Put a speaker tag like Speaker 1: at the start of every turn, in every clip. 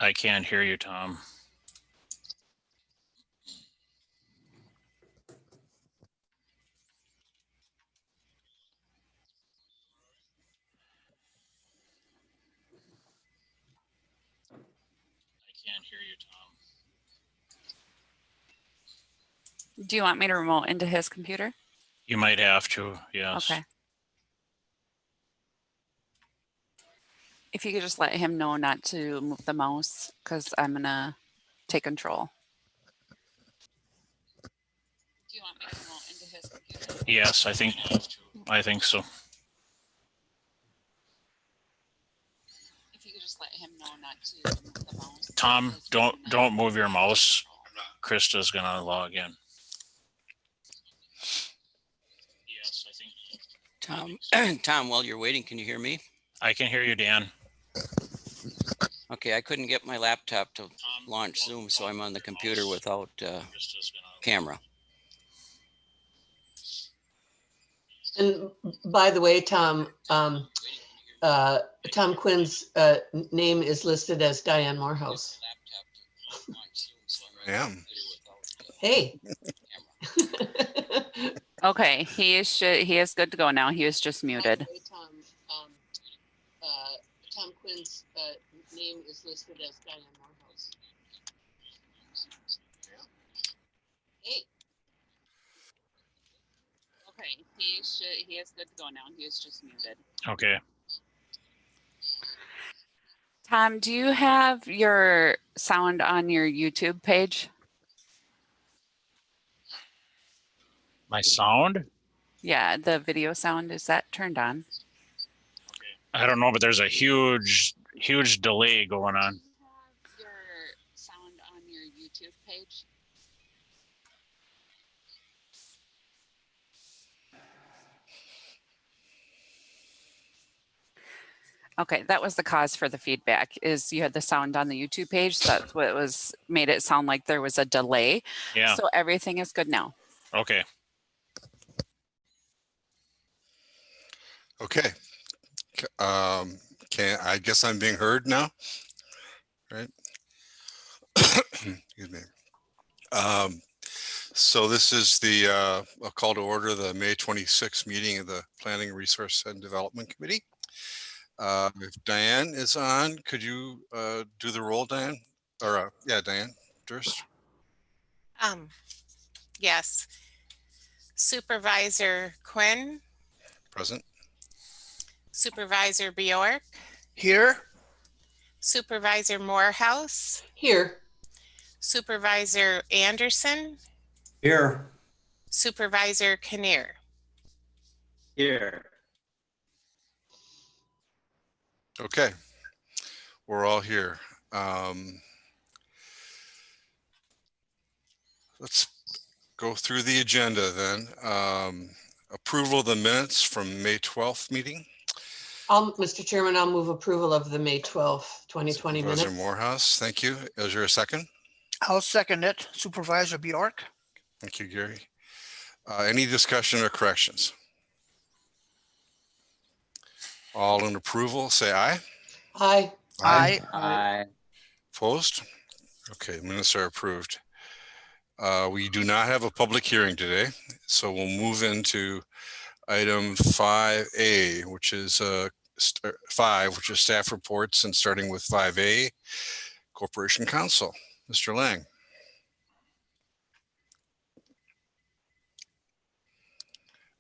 Speaker 1: I can't hear you, Tom. I can't hear you, Tom.
Speaker 2: Do you want me to remote into his computer?
Speaker 1: You might have to, yes.
Speaker 2: Okay. If you could just let him know not to move the mouse, because I'm gonna take control. Do you want me to remote into his computer?
Speaker 1: Yes, I think so.
Speaker 2: If you could just let him know not to move the mouse.
Speaker 1: Tom, don't move your mouse. Krista's gonna log in. Yes, I think.
Speaker 3: Tom, while you're waiting, can you hear me?
Speaker 1: I can hear you, Dan.
Speaker 3: Okay, I couldn't get my laptop to launch Zoom, so I'm on the computer without camera.
Speaker 4: And by the way, Tom, Tom Quinn's name is listed as Diane Morehouse.
Speaker 5: I am.
Speaker 4: Hey.
Speaker 2: Okay, he is good to go now. He was just muted.
Speaker 4: Way, Tom Quinn's name is listed as Diane Morehouse. Hey. Okay, he is good to go now. He is just muted.
Speaker 1: Okay.
Speaker 2: Tom, do you have your sound on your YouTube page?
Speaker 1: My sound?
Speaker 2: Yeah, the video sound, is that turned on?
Speaker 1: I don't know, but there's a huge delay going on.
Speaker 2: Do you have your sound on your YouTube page? Okay, that was the cause for the feedback, is you had the sound on the YouTube page. That's what made it sound like there was a delay.
Speaker 1: Yeah.
Speaker 2: So everything is good now.
Speaker 1: Okay.
Speaker 5: Okay. I guess I'm being heard now, right? Excuse me. So this is the a call to order the May 26th meeting of the Planning, Resource and Development Committee. If Diane is on, could you do the roll, Diane? Or yeah, Diane Durst.
Speaker 6: Yes. Supervisor Quinn.
Speaker 5: Present.
Speaker 6: Supervisor Bjork.
Speaker 7: Here.
Speaker 6: Supervisor Morehouse.
Speaker 4: Here.
Speaker 6: Supervisor Anderson.
Speaker 7: Here.
Speaker 6: Supervisor Kinnear.
Speaker 7: Here.
Speaker 5: Okay. We're all here. Let's go through the agenda then. Approval of the minutes from May 12th meeting.
Speaker 4: Mr. Chairman, I'll move approval of the May 12th, 2020 minutes.
Speaker 5: Supervisor Morehouse, thank you. Is there a second?
Speaker 7: I'll second it. Supervisor Bjork.
Speaker 5: Thank you, Gary. Any discussion or corrections? All in approval, say aye.
Speaker 4: Aye.
Speaker 7: Aye.
Speaker 3: Aye.
Speaker 5: Opposed? Okay, minutes are approved. We do not have a public hearing today, so we'll move into item 5A, which is 5, which is staff reports, and starting with 5A, Corporation Counsel. Mr. Lang.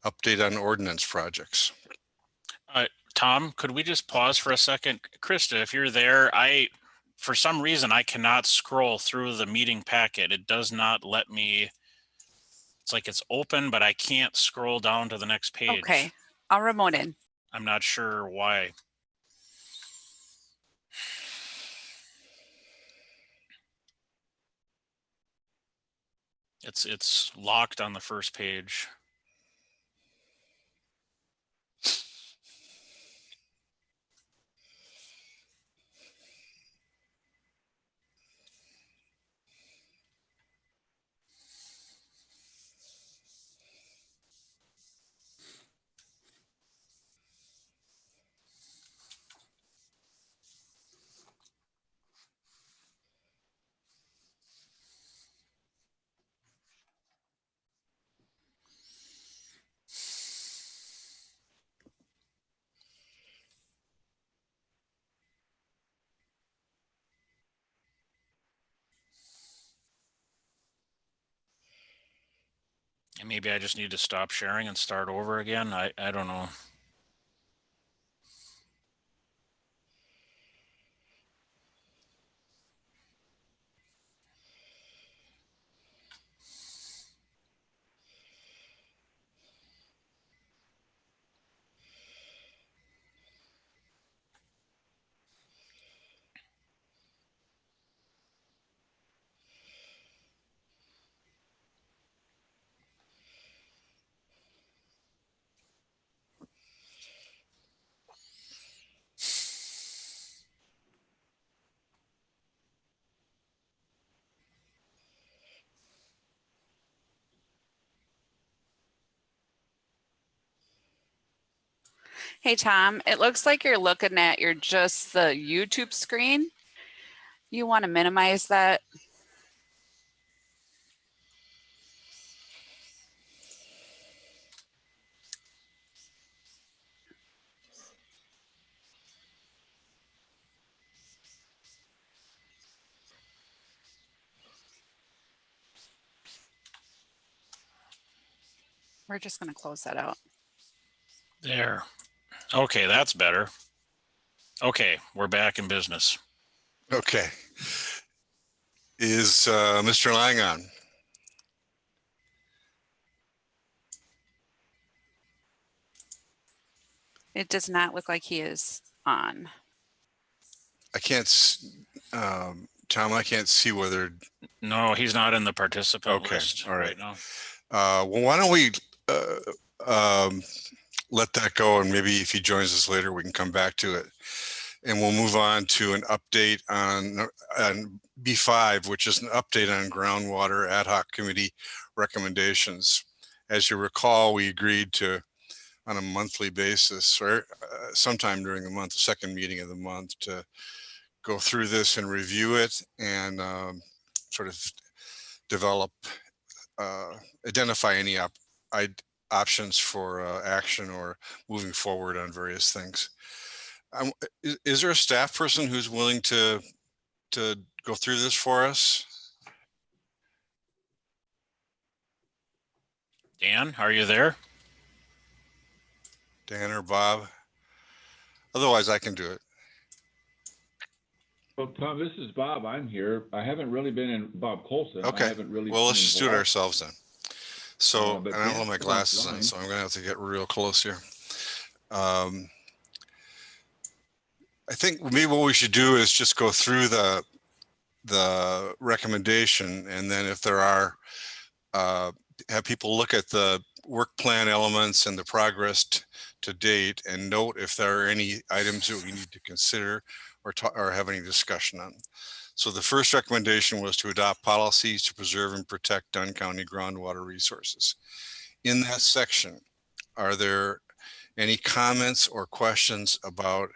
Speaker 5: Update on ordinance projects.
Speaker 1: Tom, could we just pause for a second? Krista, if you're there, for some reason, I cannot scroll through the meeting packet. It does not let me. It's like it's open, but I can't scroll down to the next page.
Speaker 2: Okay, I'll remote in.
Speaker 1: I'm not sure why. It's locked on the first page. And maybe I just need to stop sharing and start over again. I don't know.
Speaker 2: Hey, Tom, it looks like you're looking at just the YouTube screen. You want to minimize that? We're just going to close that out.
Speaker 1: There. Okay, that's better. Okay, we're back in business.
Speaker 5: Okay. Is Mr. Lang on?
Speaker 2: It does not look like he is on.
Speaker 5: I can't, Tom, I can't see whether.
Speaker 1: No, he's not in the participant
Speaker 5: Okay,
Speaker 1: list
Speaker 5: all right.
Speaker 1: now.
Speaker 5: Well, why don't we let that go, and maybe if he joins us later, we can come back to it. And we'll move on to an update on B5, which is an update on groundwater ad hoc committee recommendations. As you recall, we agreed to, on a monthly basis, or sometime during the month, the second meeting of the month, to go through this and review it and sort of develop, identify any options for action or moving forward on various things. Is there a staff person who's willing to go through this for us?
Speaker 1: Dan, are you there?
Speaker 5: Dan or Bob? Otherwise, I can do it.
Speaker 8: Well, Tom, this is Bob. I'm here. I haven't really been in Bob Colson.
Speaker 5: Okay.
Speaker 8: I haven't really.
Speaker 5: Well, let's
Speaker 8: been
Speaker 5: just do it
Speaker 8: involved.
Speaker 5: ourselves then. So,
Speaker 8: But
Speaker 5: and I don't
Speaker 8: Dan,
Speaker 5: have my
Speaker 8: it's
Speaker 5: glasses on,
Speaker 8: fine.
Speaker 5: so I'm going to have to get real close here. I think maybe what we should do is just go through the recommendation, and then if there are, have people look at the work plan elements and the progress to date, and note if there are any items that we need to consider or have any discussion on. So the first recommendation was to adopt policies to preserve and protect Dunn County groundwater resources. In that section, are there any comments or questions about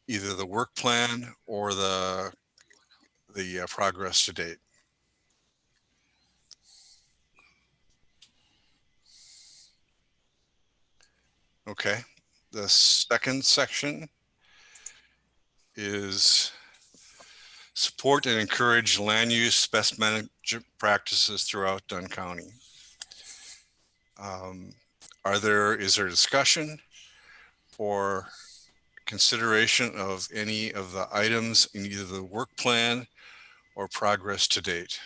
Speaker 5: either the work plan or the progress to date? Okay, the second section is support and encourage land use best management practices throughout Dunn County. Is there discussion or consideration of any of the items in either the work plan or progress to date?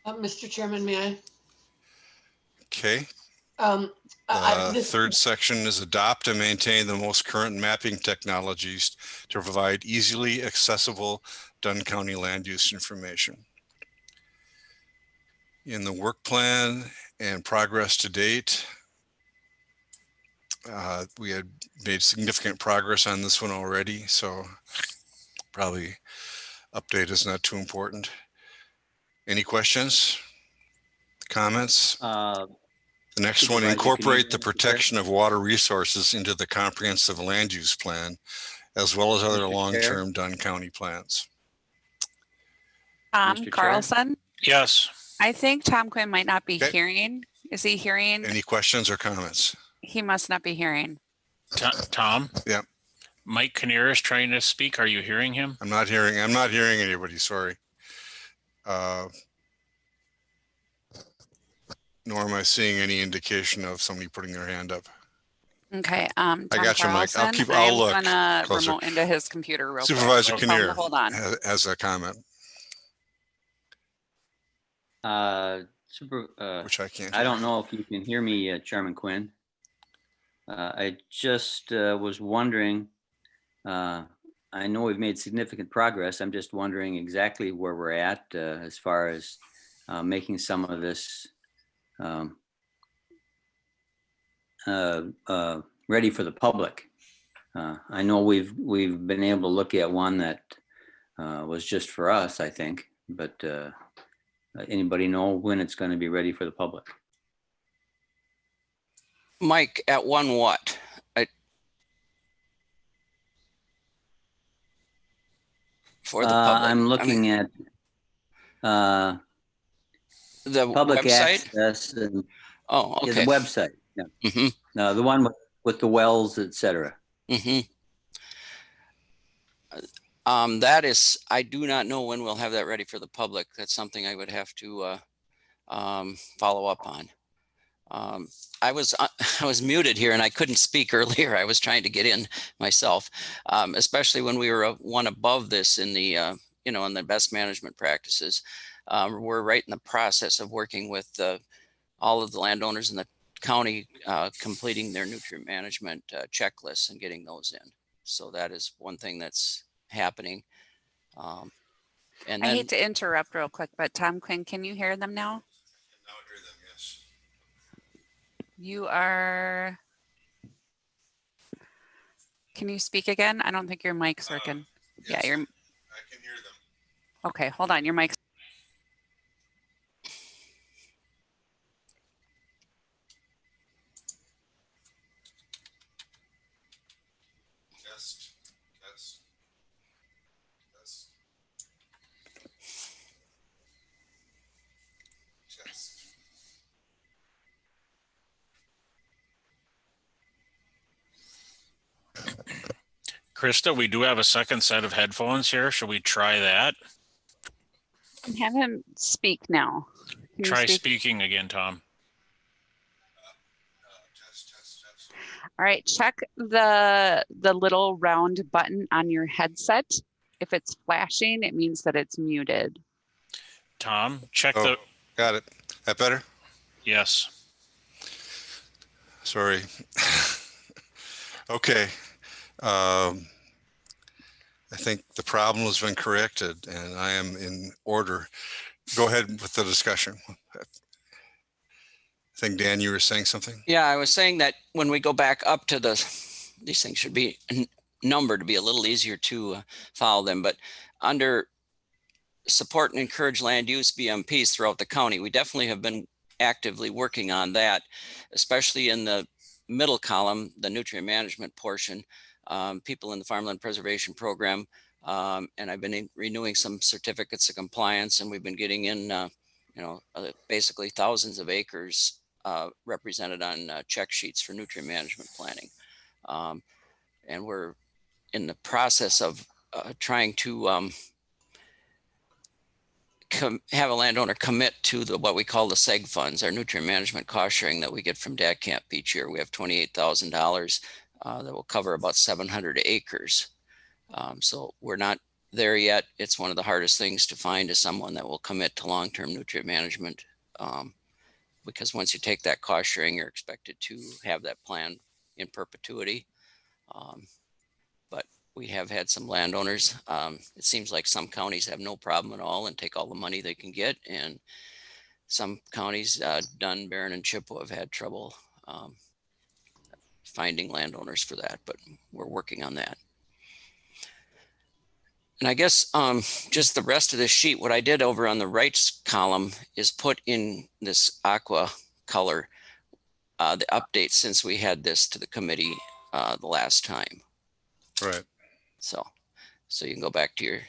Speaker 4: Mr. Chairman, may I?
Speaker 5: Okay.
Speaker 4: The
Speaker 5: third section is adopt and maintain the most current mapping technologies to provide easily accessible Dunn County land use information. In the work plan and progress to date, we had made significant progress on this one already, so probably update is not too important. Any questions, comments? The next one, incorporate the protection of water resources into the comprehensive land use plan, as well as other long-term Dunn County plans.
Speaker 2: Tom Carlson?
Speaker 1: Yes.
Speaker 2: I think Tom Quinn might not be hearing. Is he hearing?
Speaker 5: Any questions or comments?
Speaker 2: He must not be hearing.
Speaker 1: Tom?
Speaker 5: Yeah.
Speaker 1: Mike Kinnear is trying to speak. Are you hearing him?
Speaker 5: I'm not hearing anybody, sorry. nor am I seeing any indication of somebody putting their hand up.
Speaker 2: Okay, Tom
Speaker 5: I got you, Mike. I'll
Speaker 2: Carlson,
Speaker 5: I'll
Speaker 2: I'm
Speaker 5: look
Speaker 2: gonna
Speaker 5: closer.
Speaker 2: remote into his computer real quick.
Speaker 5: Supervisor
Speaker 1: Okay.
Speaker 5: Kinnear
Speaker 2: Hold on.
Speaker 5: has a comment, which I can't
Speaker 9: I
Speaker 5: hear.
Speaker 9: don't know if you can hear me, Chairman Quinn. I just was wondering, I know we've made significant progress. I'm just wondering exactly where we're at as far as making some of this ready for the public. I know we've been able to look at one that was just for us, I think, but anybody know when it's going to be ready for the public?
Speaker 3: Mike, at one what? For the public?
Speaker 9: I'm looking at
Speaker 3: the
Speaker 9: public
Speaker 3: website?
Speaker 9: access and
Speaker 3: Oh,
Speaker 9: yeah,
Speaker 3: okay.
Speaker 9: the website. Yeah.
Speaker 3: Mm-hmm.
Speaker 9: The one with the wells, et cetera.
Speaker 3: Mm-hmm. That is, I do not know when we'll have that ready for the public. That's something I would have to follow up on. I was muted here and I couldn't speak earlier. I was trying to get in myself, especially when we were one above this in the in the best management practices. We're right in the process of working with all of the landowners in the county completing their nutrient management checklists and getting those in. So that is one thing that's happening. And
Speaker 2: I
Speaker 3: then,
Speaker 2: hate to interrupt real quick, but Tom Quinn, can you hear them now?
Speaker 5: Now I hear them, yes.
Speaker 2: You are. Can you speak again? I don't think your mic's working. Yeah,
Speaker 5: Yes,
Speaker 2: your.
Speaker 5: I can hear them.
Speaker 2: Okay, hold on. Your mic's.
Speaker 5: Test, test, test. Test.
Speaker 1: Krista, we do have a second set of headphones here. Should we try that?
Speaker 2: Have him speak now. Can you
Speaker 1: Try
Speaker 2: speak?
Speaker 1: speaking again, Tom.
Speaker 5: Test, test, test.
Speaker 2: All right, check the little round button on your headset. If it's flashing, it means that it's muted.
Speaker 1: Tom, check
Speaker 5: Oh,
Speaker 1: the.
Speaker 5: got it. That better?
Speaker 1: Yes.
Speaker 5: Sorry. Okay. I think the problem has been corrected and I am in order. Go ahead with the discussion. I think, Dan, you were saying something?
Speaker 3: yeah, I was saying that when we go back up to these things should be numbered to be a little easier to follow them, but under support and encourage land use BMPs throughout the county, we definitely have been actively working on that, especially in the middle column, the nutrient management portion, people in the farmland preservation program. And I've been renewing some certificates of compliance, and we've been getting in, basically thousands of acres represented on check sheets for nutrient management planning. And we're in the process of trying to have a landowner commit to what we call the SEG funds, our nutrient management cost sharing that we get from DAC Camp each year. We have $28,000 that will cover about 700 acres. So we're not there yet. It's one of the hardest things to find is someone that will commit to long-term nutrient management, because once you take that cost sharing, you're expected to have that plan in perpetuity. But we have had some landowners. It seems like some counties have no problem at all and take all the money they can get. And some counties, Dunn, Barron, and Chippewa, have had trouble finding landowners for that, but we're working on that. And I guess just the rest of this sheet, what I did over on the right column is put in this aqua color, the updates since we had this to the committee the last time.
Speaker 5: Right.
Speaker 3: So you can go back to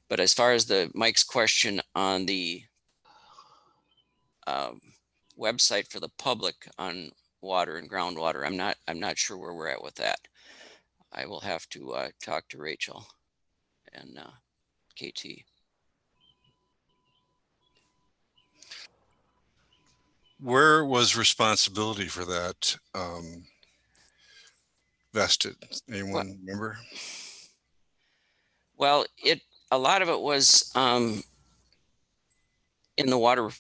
Speaker 3: but as far as Mike's question on the website for the public on water and groundwater, I'm not sure where we're at with that. I will have to talk to Rachel and KT.
Speaker 5: Where was responsibility for that vested? Anyone remember?
Speaker 3: Well, a lot of it was in the water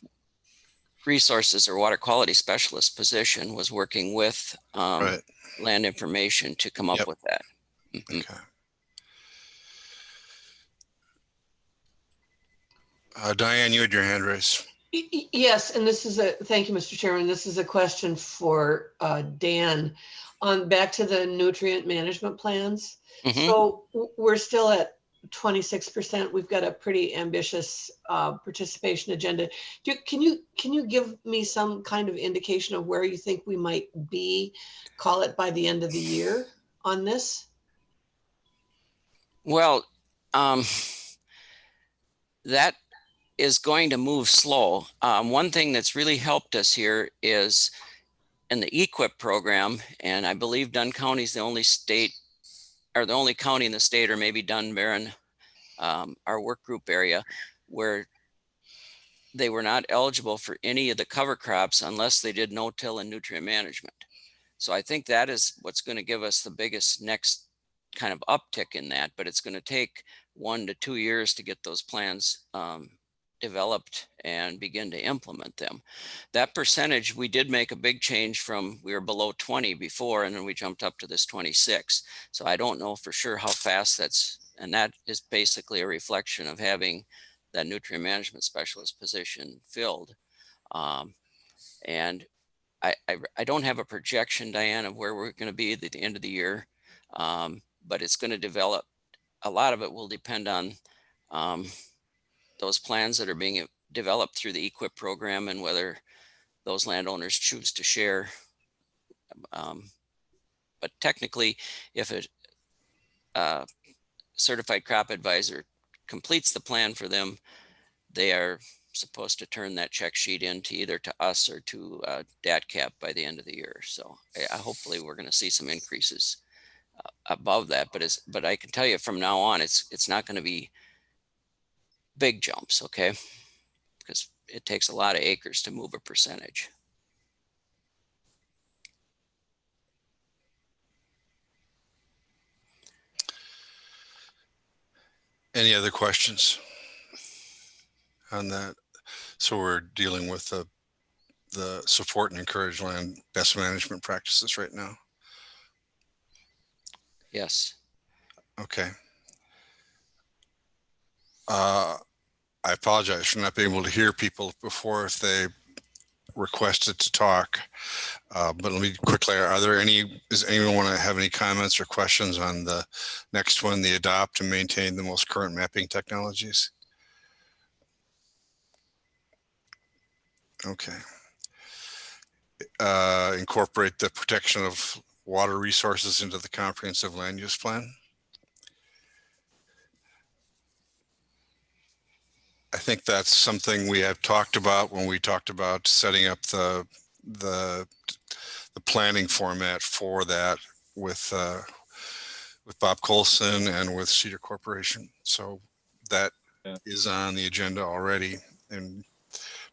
Speaker 3: resources or water quality specialist position, was working with
Speaker 5: Right.
Speaker 3: land information to come up
Speaker 5: Yep.
Speaker 3: with that. Mhm.
Speaker 5: Okay. Diane, you had your hand raised.
Speaker 4: Yes, and thank you, Mr. Chairman. This is a question for Dan. Back to the nutrient management plans.
Speaker 3: Mhm.
Speaker 4: So we're still at 26%. We've got a pretty ambitious participation agenda. Can you give me some kind of indication of where you think we might be, call it by the end of the year on this?
Speaker 3: Well, that is going to move slow. One thing that's really helped us here is in the EQIP program, and I believe Dunn County is the only state, or the only county in the state, or maybe Dunn, Barron, our work group area, where they were not eligible for any of the cover crops unless they did no-till and nutrient management. So I think that is what's going to give us the biggest next kind of uptick in that, but it's going to take 1 to 2 years to get those plans developed and begin to implement them. That percentage, we did make a big change from, we were below 20 before, and then we jumped up to this 26. So I don't know for sure how fast and that is basically a reflection of having that nutrient management specialist position filled. And I don't have a projection, Diane, of where we're going to be at the end of the year, but it's going to develop. A lot of it will depend on those plans that are being developed through the EQIP program and whether those landowners choose to share. But technically, if a certified crop advisor completes the plan for them, they are supposed to turn that check sheet in to either to us or to DATCAP by the end of the year. So hopefully we're going to see some increases above that, but I can tell you from now on, it's not going to be big jumps, okay? Because it takes a lot of acres to move a percentage.
Speaker 5: Any other questions on that? So we're dealing with the support and encourage land best management practices right now.
Speaker 3: Yes.
Speaker 5: Okay. I apologize for not being able to hear people before if they requested to talk. But let me quickly, does anyone want to have any comments or questions on the next one, the adopt and maintain the most current mapping technologies? Okay. Incorporate the protection of water resources into the comprehensive land use plan. I think that's something we have talked about when we talked about setting up the planning format for that with Bob Colson and with Cedar Corporation. So that is on the agenda already and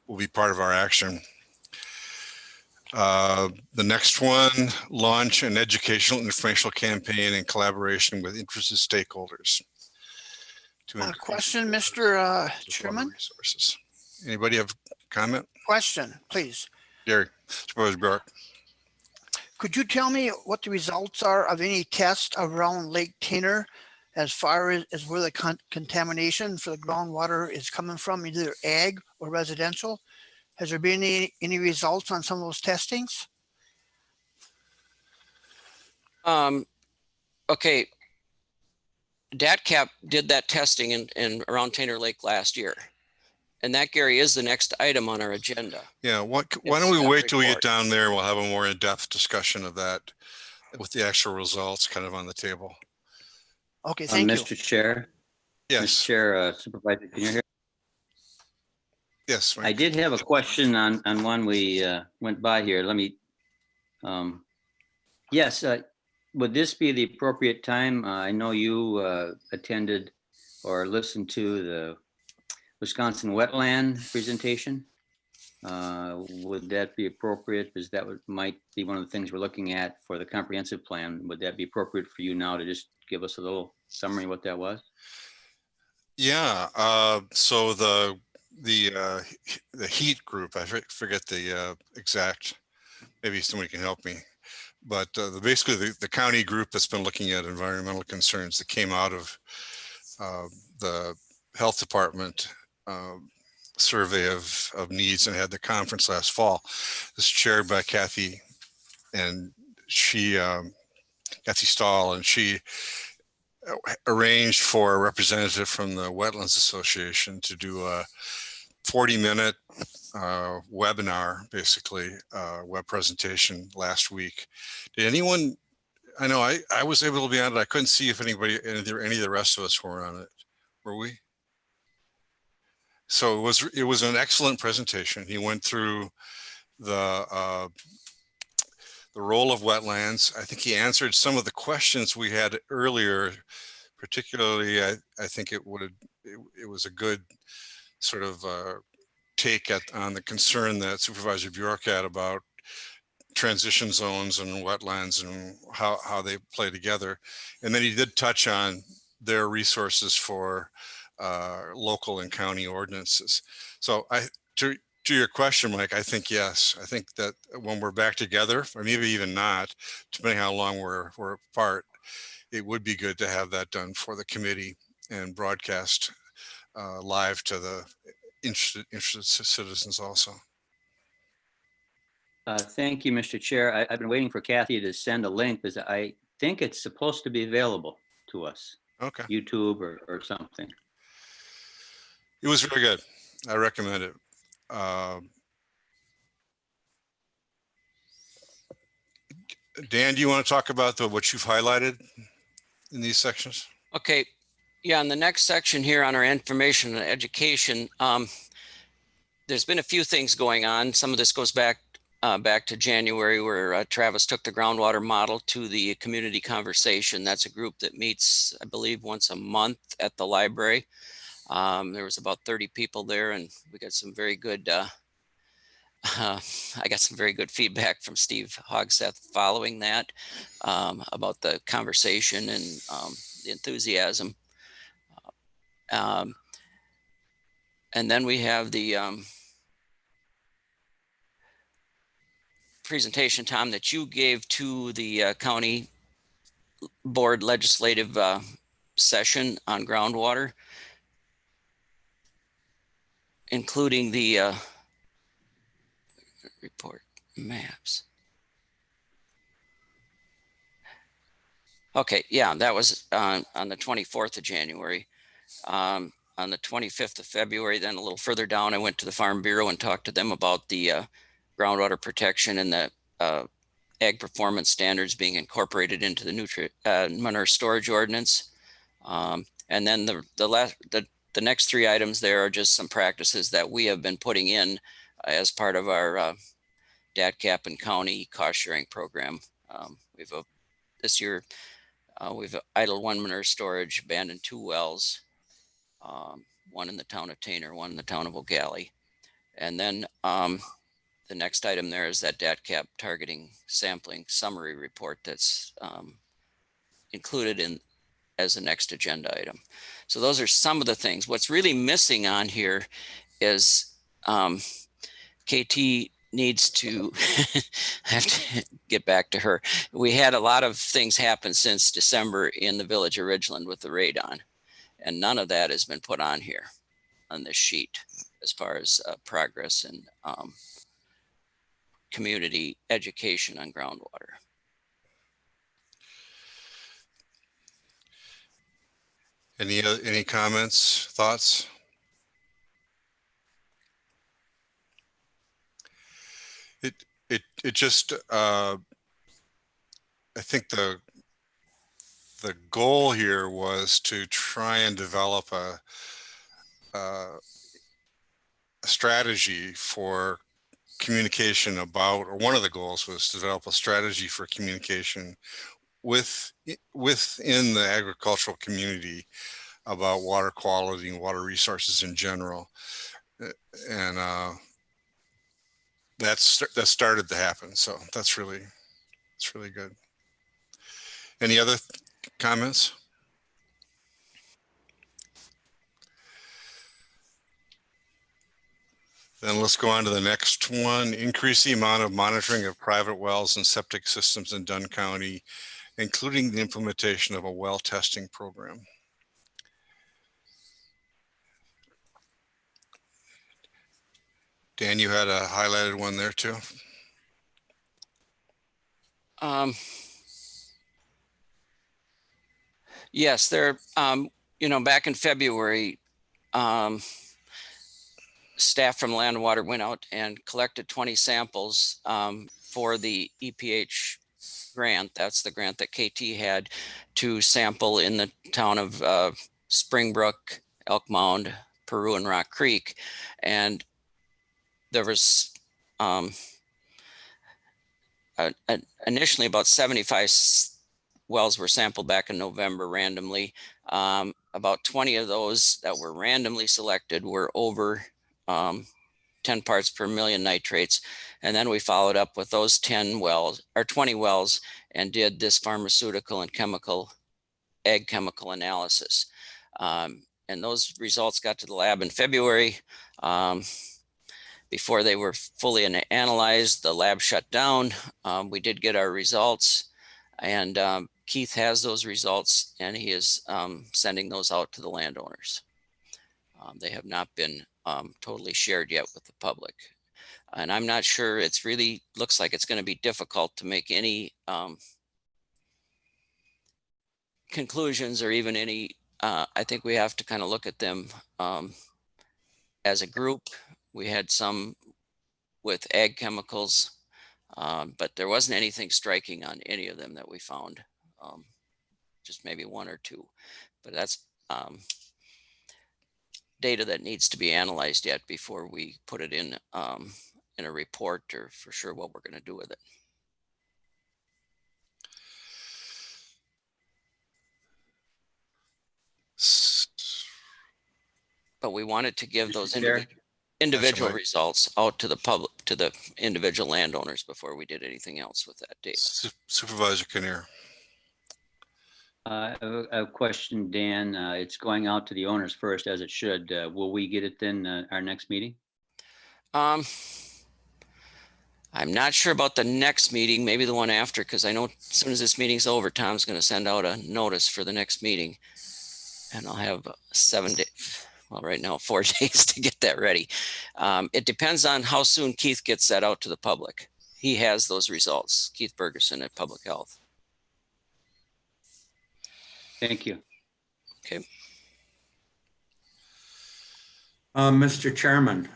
Speaker 5: will be part of our action. The next one, launch an educational and informational campaign in collaboration with interested stakeholders.
Speaker 7: Question, Mr. Chairman?
Speaker 5: Resources. Anybody have a comment?
Speaker 7: Question, please.
Speaker 5: Gary, Supervisor Bjork.
Speaker 7: Could you tell me what the results are of any tests around Lake Tanner as far as where the contamination for the groundwater is coming from, either ag or residential? Has there been any results on some of those testings?
Speaker 3: Okay. DATCAP did that testing in around Tanner Lake last year. And that, Gary, is the next item on our agenda.
Speaker 5: Yeah, why don't we wait till we get down there? We'll have a more in-depth discussion of that with the actual results kind of on the table.
Speaker 7: Okay, thank you.
Speaker 9: Mr. Chair.
Speaker 5: Yes.
Speaker 9: Mr. Chair, Supervisor, can you hear?
Speaker 5: Yes.
Speaker 9: I did have a question on one we went by here. Let me, yes, would this be the appropriate time? I know you attended or listened to the Wisconsin wetland presentation. Would that be appropriate? Because that might be one of the things we're looking at for the comprehensive plan. Would that be appropriate for you now to just give us a little summary of what that was?
Speaker 5: Yeah. So the heat group, I forget the exact. Maybe somebody can help me. But basically, the county group that's been looking at environmental concerns that came out of the health department survey of needs and had the conference last fall. This is chaired by Kathy, and she Kathy Stahl, and she arranged for a representative from the Wetlands Association to do a 40-minute webinar, basically web presentation last week. Did anyone? I know I was able to be on it. I couldn't see if any of the rest of us were on it. Were we? So it was an excellent presentation. He went through the role of wetlands. I think he answered some of the questions we had earlier. Particularly, I think it was a good sort of take on the concern that Supervisor Bjork had about transition zones and wetlands and how they play together. And then he did touch on their resources for local and county ordinances. So to your question, Mike, I think yes. I think that when we're back together, or maybe even not, depending how long we're apart, it would be good to have that done for the committee and broadcast live to the interested citizens also.
Speaker 9: Thank you, Mr. Chair. I've been waiting for Kathy to send a link because I think it's supposed to be available to us.
Speaker 5: Okay.
Speaker 9: YouTube or something.
Speaker 5: It was very good. I recommend it. Dan, do you want to talk about what you've highlighted in these sections?
Speaker 3: Okay. Yeah, in the next section here on our information and education, there's been a few things going on. Some of this goes back to January, where Travis took the groundwater model to the community conversation. That's a group that meets, I believe, once a month at the library. There was about 30 people there, and we got some very good, I got some very good feedback from Steve Hogseth following that about the conversation and the enthusiasm. And then we have the presentation, Tom, that you gave to the county board legislative session on groundwater, including the report maps. Okay, yeah, that was on the 24th of January. On the 25th of February, then a little further down, I went to the Farm Bureau and talked to them about the groundwater protection and the ag performance standards being incorporated into the manure storage ordinance. And then the next three items there are just some practices that we have been putting in as part of our DATCAP and county cost sharing program. This year, we've idled one manure storage, abandoned 2 wells, one in the town of Tainer, one in the town of O'Galley. And then the next item there is that DATCAP targeting sampling summary report that's included in as the next agenda item. So those are some of the things. What's really missing on here is KT needs to have to get back to her. We had a lot of things happen since December in the village of Ridgeland with the radon, and none of that has been put on here on this sheet as far as progress and community education on groundwater.
Speaker 5: Any comments, thoughts? It just I think the goal here was to try and develop a strategy for communication about, or one of the goals was to develop a strategy for communication within the agricultural community about water quality and water resources in general. And that started to happen. So that's really good. Any other comments? Then let's go on to the next one. Increase the amount of monitoring of private wells and septic systems in Dunn County, including the implementation of a well testing program. Dan, you had a highlighted one there too.
Speaker 3: Yes, there, you know, back in February, staff from Land and Water went out and collected 20 samples for the EPH grant. That's the grant that KT had to sample in the town of Springbrook, Elk Mound, Peru, and Rock Creek. And there was initially about 75 wells were sampled back in November randomly. About 20 of those that were randomly selected were over 10 parts per million nitrates. And then we followed up with those 10 wells or 20 wells and did this pharmaceutical and ag chemical analysis. And those results got to the lab in February. Before they were fully analyzed, the lab shut down. We did get our results, and Keith has those results, and he is sending those out to the landowners. They have not been totally shared yet with the public. And I'm not sure, it's really looks like it's going to be difficult to make any conclusions or even any, I think we have to kind of look at them as a group. We had some with ag chemicals, but there wasn't anything striking on any of them that we found, just maybe one or two. But that's data that needs to be analyzed yet before we put it in a report or for sure what we're going to do with it. But we wanted to give those individual results out to the public, to the individual landowners before we did anything else with that data.
Speaker 5: Supervisor Kinnear.
Speaker 9: I have a question, Dan. It's going out to the owners first, as it should. Will we get it then our next meeting?
Speaker 3: I'm not sure about the next meeting, maybe the one after, because I know as soon as this meeting's over, Tom's going to send out a notice for the next meeting. And I'll have 7 days, well, right now, 4 days to get that ready. It depends on how soon Keith gets that out to the public. He has those results, Keith Bergerson at Public Health.
Speaker 9: Thank you.
Speaker 3: Okay.
Speaker 10: Mr. Chairman,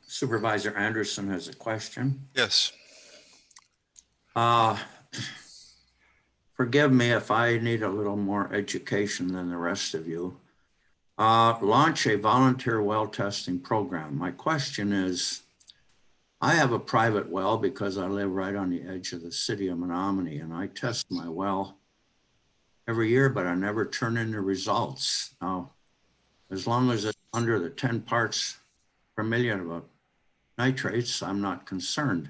Speaker 10: Supervisor Anderson has a question.
Speaker 5: Yes.
Speaker 10: Forgive me if I need a little more education than the rest of you. Launch a volunteer well testing program. My question is, I have a private well because I live right on the edge of the city of Menominee, and I test my well every year, but I never turn in the results. Now, as long as it's under the 10 parts per million of nitrates, I'm not concerned.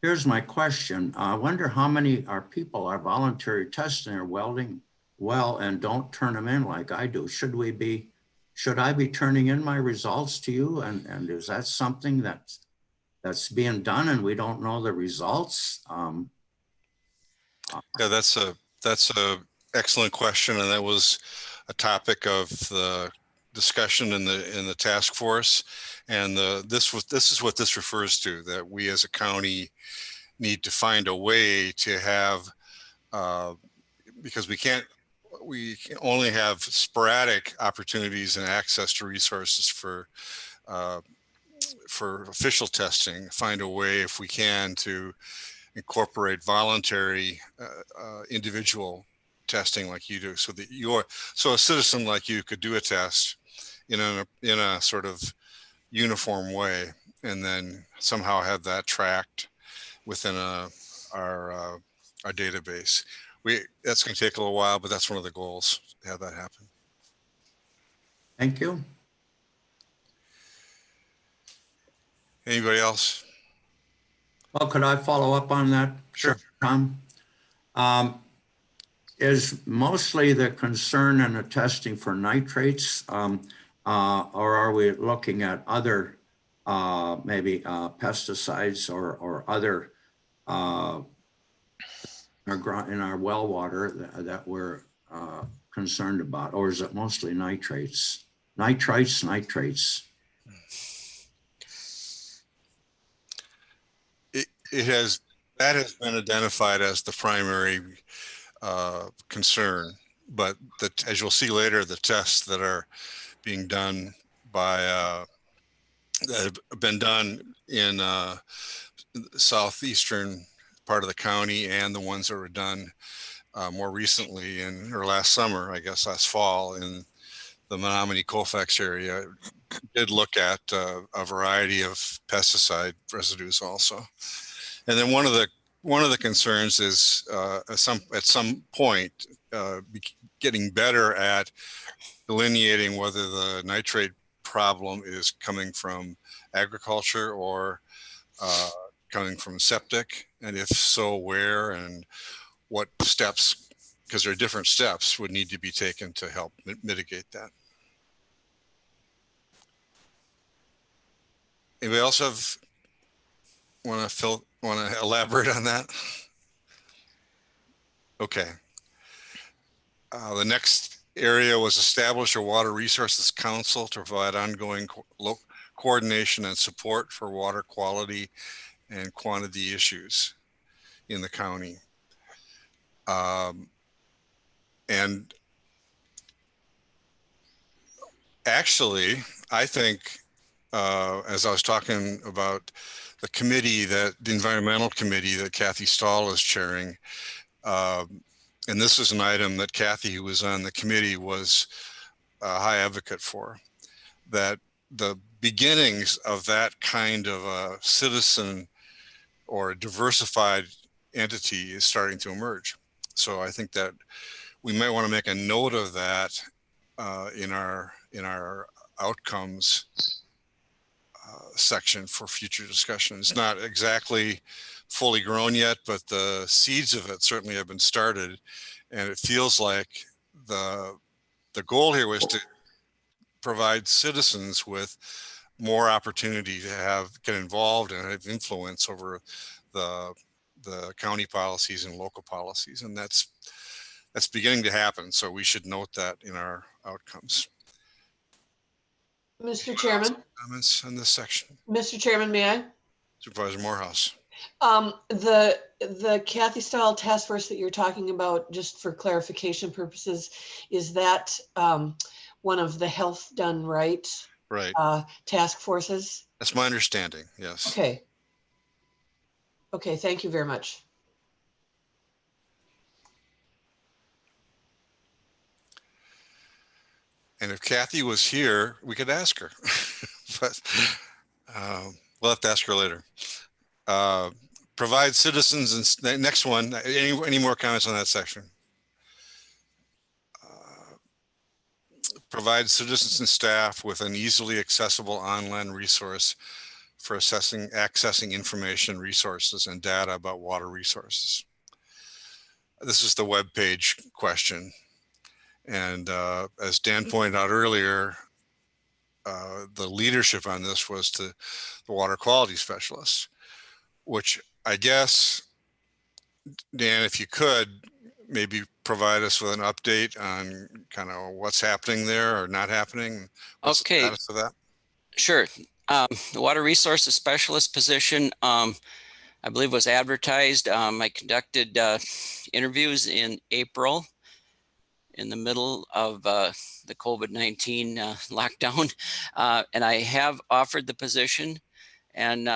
Speaker 10: Here's my question. I wonder how many people are voluntary testing or welding well and don't turn them in like I do. Should I be turning in my results to you? And is that something that's being done and we don't know the results?
Speaker 5: Yeah, that's a excellent question, and that was a topic of the discussion in the task force. And this is what this refers to, that we as a county need to find a way to have, because we can only have sporadic opportunities and access to resources for official testing. Find a way, if we can, to incorporate voluntary individual testing like you do, so that so a citizen like you could do a test in a sort of uniform way, and then somehow have that tracked within our database. That's going to take a little while, but that's one of the goals, to have that happen.
Speaker 10: Thank you.
Speaker 5: Anybody else?
Speaker 10: Well, could I follow up on that?
Speaker 5: Sure.
Speaker 10: Tom? Is mostly the concern and the testing for nitrates, or are we looking at other maybe pesticides or other in our well water that we're concerned about, or is it mostly nitrates? Nitrates.
Speaker 5: That has been identified as the primary concern, but as you'll see later, the tests that are being done by that have been done in southeastern part of the county, and the ones that were done more recently or last summer, I guess last fall, in the Menominee Colfax area, did look at a variety of pesticide residues also. And then one of the concerns is at some point getting better at delineating whether the nitrate problem is coming from agriculture or coming from septic, and if so, where and what steps, because there are different steps, would need to be taken to help mitigate that. Anybody else want to elaborate on that? Okay. The next area was establish a Water Resources Council to provide ongoing coordination and support for water quality and quantity issues in the county. And actually, I think, as I was talking about the committee, the environmental committee that Kathy Stahl is chairing, and this is an item that Kathy, who was on the committee, was a high advocate for, that the beginnings of that kind of a citizen or a diversified entity is starting to emerge. So I think that we might want to make a note of that in our outcomes section for future discussion. It's not exactly fully grown yet, but the seeds of it certainly have been started, and it feels like the goal here was to provide citizens with more opportunity to get involved and have influence over the county policies and local policies, and that's beginning to happen. So we should note that in our outcomes.
Speaker 4: Mr. Chairman.
Speaker 5: Comments on this section?
Speaker 4: Mr. Chairman, may I?
Speaker 5: Supervisor Morehouse.
Speaker 4: The Kathy Stahl task force that you're talking about, just for clarification purposes, is that one of the Health Done Right task forces?
Speaker 5: That's my understanding, yes.
Speaker 4: Okay. Okay, thank you very much.
Speaker 5: And if Kathy was here, we could ask her, but we'll have to ask her later. Provide citizens, and next one, any more comments on that section? Provide citizens and staff with an easily accessible online resource for accessing information, resources, and data about water resources. This is the web page question. And as Dan pointed out earlier, the leadership on this was to the water quality specialists, which I guess, Dan, if you could maybe provide us with an update on kind of what's happening there or not happening. What's the status of that?
Speaker 3: Sure. The water resources specialist position, I believe, was advertised. I conducted interviews in April, in the middle of the COVID-19 lockdown, and I have offered the position, and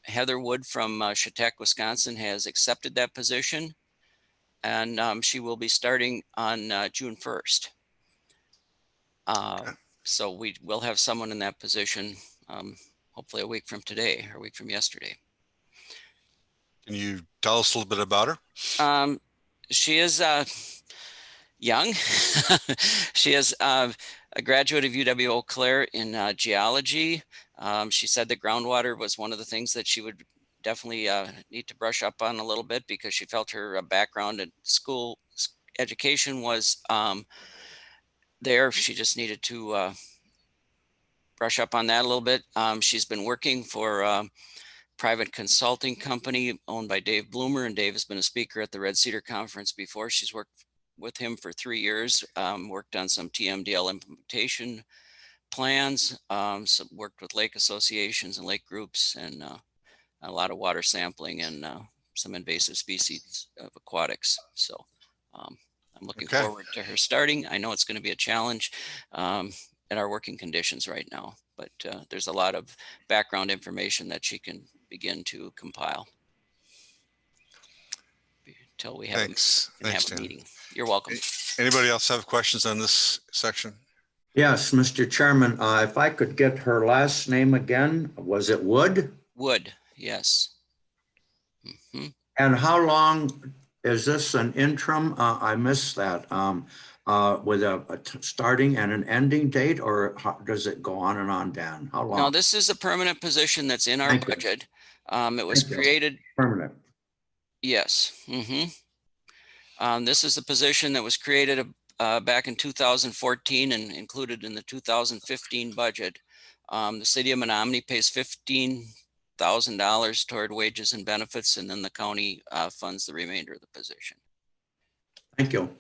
Speaker 3: Heather Wood from Chautauqua, Wisconsin has accepted that position, and she will be starting on June 1st. So we will have someone in that position, hopefully a week from today or a week from yesterday.
Speaker 5: Can you tell us a little bit about her?
Speaker 3: She is young. She is a graduate of UW Eau Claire in geology. She said that groundwater was one of the things that she would definitely need to brush up on a little bit because she felt her background in school education was there. She just needed to brush up on that a little bit. She's been working for a private consulting company owned by Dave Bloomer, and Dave has been a speaker at the Red Cedar Conference before. She's worked with him for 3 years, worked on some TMDL implementation plans, worked with lake associations and lake groups, and a lot of water sampling and some invasive species of aquatics. So I'm looking forward to her starting. I know it's going to be a challenge in our working conditions right now, but there's a lot of background information that she can begin to compile until we have, a meeting. You're welcome.
Speaker 5: Anybody else have questions on this section?
Speaker 10: Yes, Mr. Chairman, if I could get her last name again, was it Wood?
Speaker 3: Wood, yes. Mm-hmm.
Speaker 10: And how long is this an interim? I missed that. With a starting and an ending date, or how, does it go on and on, Dan? How long?
Speaker 3: No, this is a permanent position that's in our budget. It was created.
Speaker 10: Permanent.
Speaker 3: Yes. Mm-hmm. This is a position that was created back in 2014 and included in the 2015 budget. The city of Menominee pays $15,000 toward wages and benefits, and then the county funds the remainder of the position.
Speaker 10: Thank you.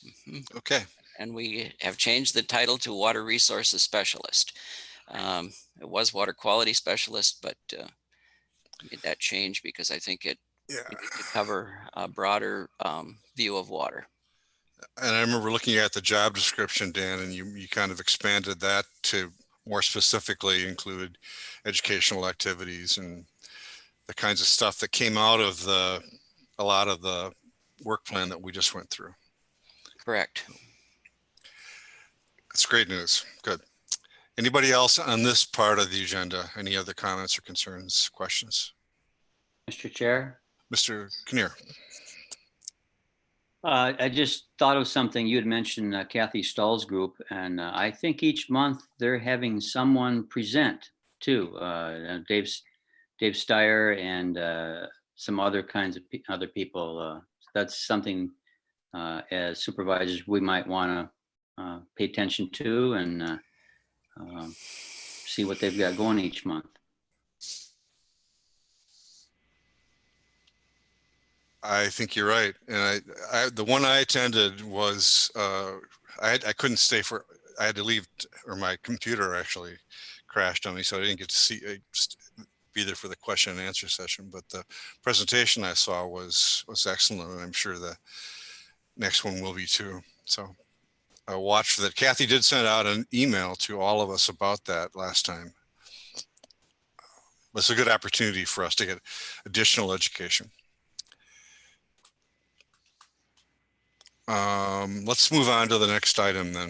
Speaker 3: Mm-hmm.
Speaker 5: Okay.
Speaker 3: And we have changed the title to Water Resources Specialist. It was Water Quality Specialist, but made that change because I think it needs to cover a broader view of water.
Speaker 5: And I remember looking at the job description, Dan, and you kind of expanded that to more specifically include educational activities and the kinds of stuff that came out of a lot of the work plan that we just went through.
Speaker 3: Correct.
Speaker 5: That's great news. Good. Anybody else on this part of the agenda? Any other comments or concerns, questions?
Speaker 9: Mr. Chair?
Speaker 5: Mr. Kinnear.
Speaker 9: I just thought of something. You had mentioned Kathy Stahl's group, and I think each month they're having someone present too. Dave Steyer and some other kinds of other people. That's something as supervisors we might want to pay attention to and see what they've got going each month.
Speaker 5: I think you're right. And the one I attended was, I couldn't stay I had to leave, or my computer actually crashed on me. So I didn't get to be there for the question and answer session, but the presentation I saw was excellent. And I'm sure the next one will be too. So I'll watch for that. Kathy did send out an email to all of us about that last time. But it's a good opportunity for us to get additional education. Let's move on to the next item then.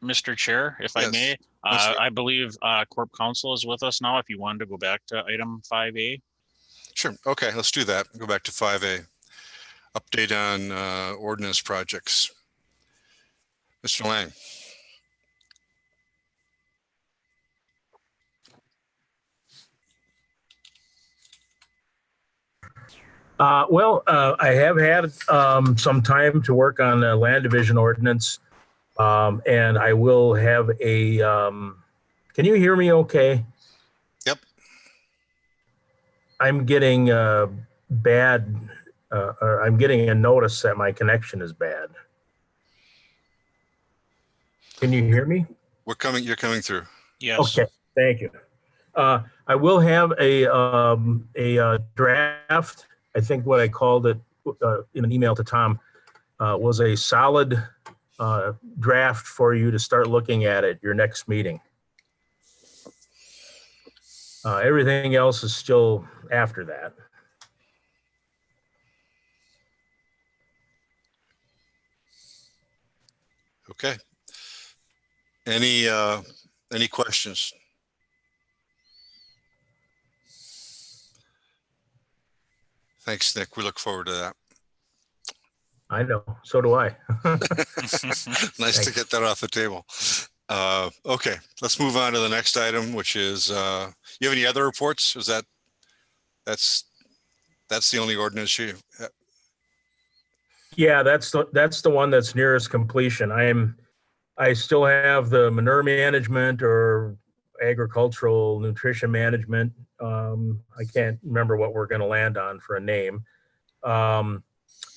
Speaker 1: Mr. Chair, if I may, I believe Corp Counsel is with us now. If you wanted to go back to item 5A.
Speaker 5: Sure. Okay, let's do that. Go back to 5A. Update on ordinance projects. Mr. Lang.
Speaker 11: I have had some time to work on the land division ordinance, and I will have a, can you hear me okay?
Speaker 5: Yep.
Speaker 11: I'm getting bad, or I'm getting a notice that my connection is bad. Can you hear me?
Speaker 5: You're coming through.
Speaker 1: Yes.
Speaker 11: Okay, thank you. I will have a draft. I think what I called it in an email to Tom was a solid draft for you to start looking at your next meeting. Everything else is still after that.
Speaker 5: Okay. Any questions? Thanks, Nick. We look forward to that.
Speaker 11: I know. So do I.
Speaker 5: Nice to get that off the table. Okay, let's move on to the next item, which is, you have any other reports? Is that's that's the only ordinance you,
Speaker 11: Yeah, that's the one that's nearest completion. I still have the manure management or agricultural nutrition management. I can't remember what we're going to land on for a name. I'm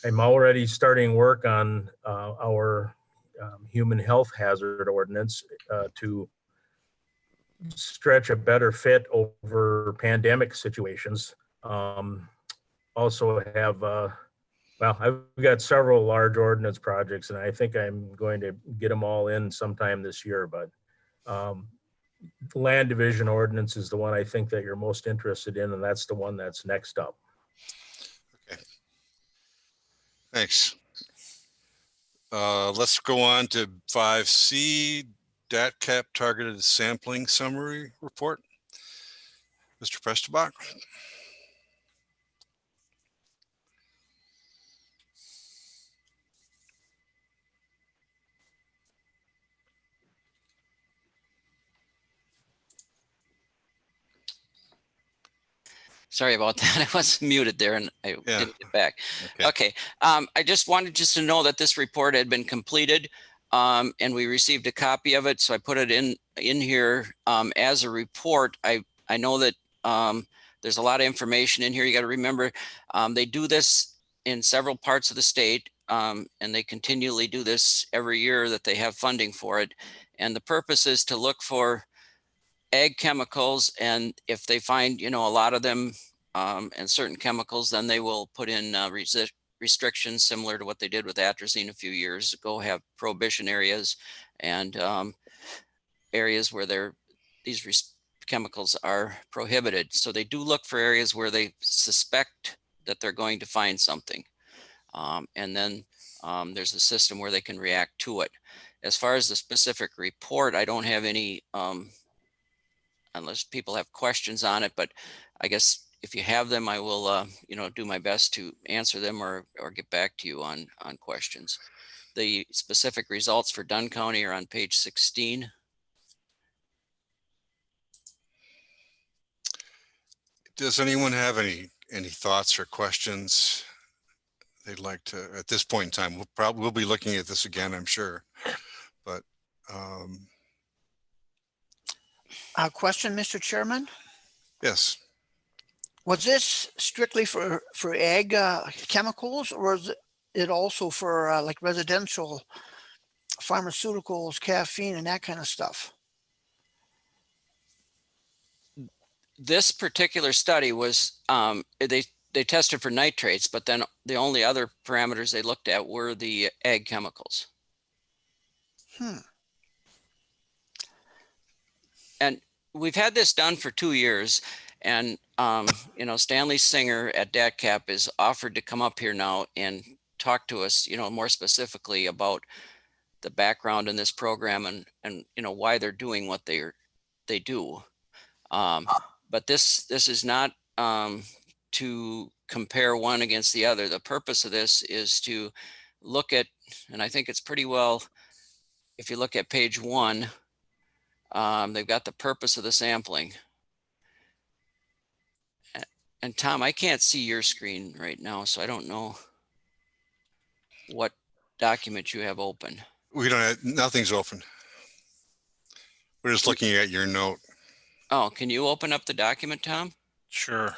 Speaker 11: already starting work on our human health hazard ordinance to stretch a better fit over pandemic situations. Also have, well, I've got several large ordinance projects and I think I'm going to get them all in sometime this year, but land division ordinance is the one I think that you're most interested in, and that's the one that's next up.
Speaker 5: thanks. Let's go on to 5C, DATCAP targeted sampling summary report. Mr. Prestibach.
Speaker 3: Sorry about that. I was muted there and I didn't get back. Okay. I just wanted to know that this report had been completed and we received a copy of it. So I put it in here as a report. I know that there's a lot of information in here. You got to remember, they do this in several parts of the state and they continually do this every year that they have funding for it. And the purpose is to look for ag chemicals, and if they find, a lot of them and certain chemicals, then they will put in restrictions similar to what they did with atrazine a few years ago, have prohibition areas and areas where these chemicals are prohibited. So they do look for areas where they suspect that they're going to find something. And then there's a system where they can react to it. As far as the specific report, I don't have any unless people have questions on it, but I guess if you have them, I will, do my best to answer them or get back to you on questions. The specific results for Dunn County are on page 16.
Speaker 5: Does anyone have any thoughts or questions they'd like to, at this point in time? We'll be looking at this again, I'm sure, but
Speaker 7: A question, Mr. Chairman?
Speaker 5: yes.
Speaker 7: Was this strictly for ag chemicals, or is it also for like residential pharmaceuticals, caffeine, and that kind of stuff?
Speaker 3: This particular study was, they tested for nitrates, but then the only other parameters they looked at were the ag chemicals. And we've had this done for 2 years, and Stanley Singer at DATCAP is offered to come up here now and talk to us, more specifically about the background in this program and why they're doing what they do. But this is not to compare one against the other. The purpose of this is to look at, and I think it's pretty well, if you look at page 1, they've got the purpose of the sampling. And Tom, I can't see your screen right now, so I don't know what document you have open.
Speaker 5: We don't have, nothing's open. We're just looking at your note.
Speaker 3: Oh, can you open up the document, Tom?
Speaker 1: Sure.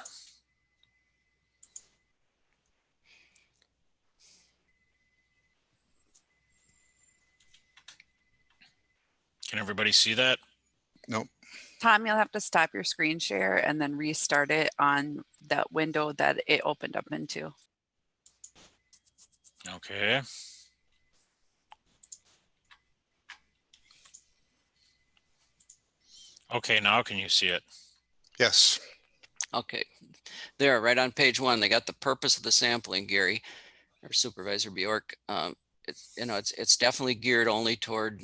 Speaker 1: Can everybody see that?
Speaker 5: Nope.
Speaker 2: Tom, you'll have to stop your screen share and then restart it on that window that it opened up into.
Speaker 1: Okay. Okay, now can you see it?
Speaker 5: Yes.
Speaker 3: Okay. There, right on page 1, they got the purpose of the sampling, Gary, or Supervisor Bjork. It's definitely geared only toward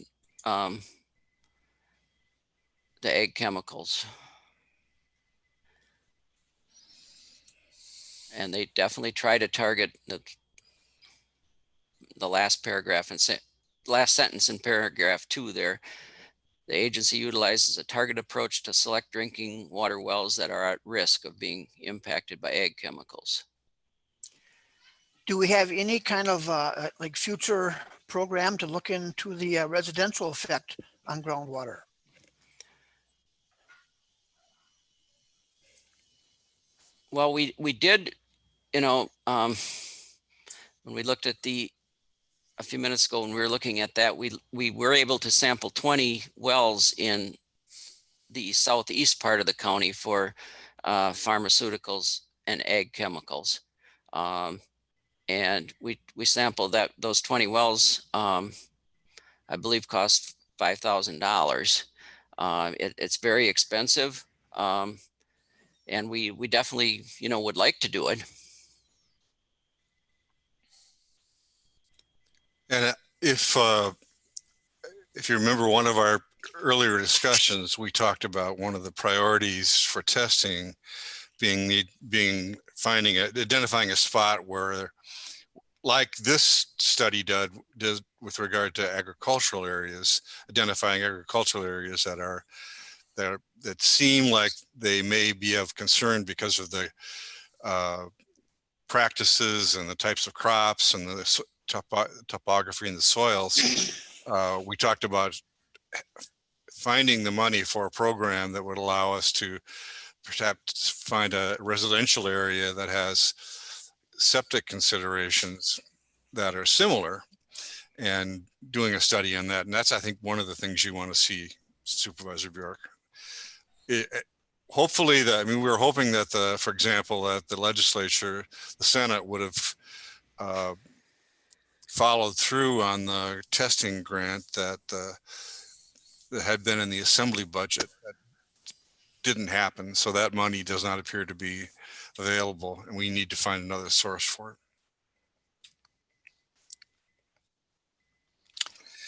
Speaker 3: the ag chemicals. And they definitely try to target the last paragraph and last sentence in paragraph 2 there. The agency utilizes a target approach to select drinking water wells that are at risk of being impacted by ag chemicals.
Speaker 7: Do we have any kind of like future program to look into the residential effect on groundwater?
Speaker 3: Well, we did, you know, when we looked at a few minutes ago when we were looking at that, we were able to sample 20 wells in the southeast part of the county for pharmaceuticals and ag chemicals. And we sampled those 20 wells, I believe cost $5,000. It's very expensive. And we definitely, would like to do it.
Speaker 5: And if you remember one of our earlier discussions, we talked about one of the priorities for testing being identifying a spot where, like this study did with regard to agricultural areas, identifying agricultural areas that seem like they may be of concern because of the practices and the types of crops and the topography and the soils. We talked about finding the money for a program that would allow us to perhaps find a residential area that has septic considerations that are similar, and doing a study on that. And that's, I think, one of the things you want to see, Supervisor Bjork. Hopefully we were hoping that for example, that the legislature, the Senate would have followed through on the testing grant that had been in the assembly budget. That didn't happen. So that money does not appear to be available, and we need to find another source for it.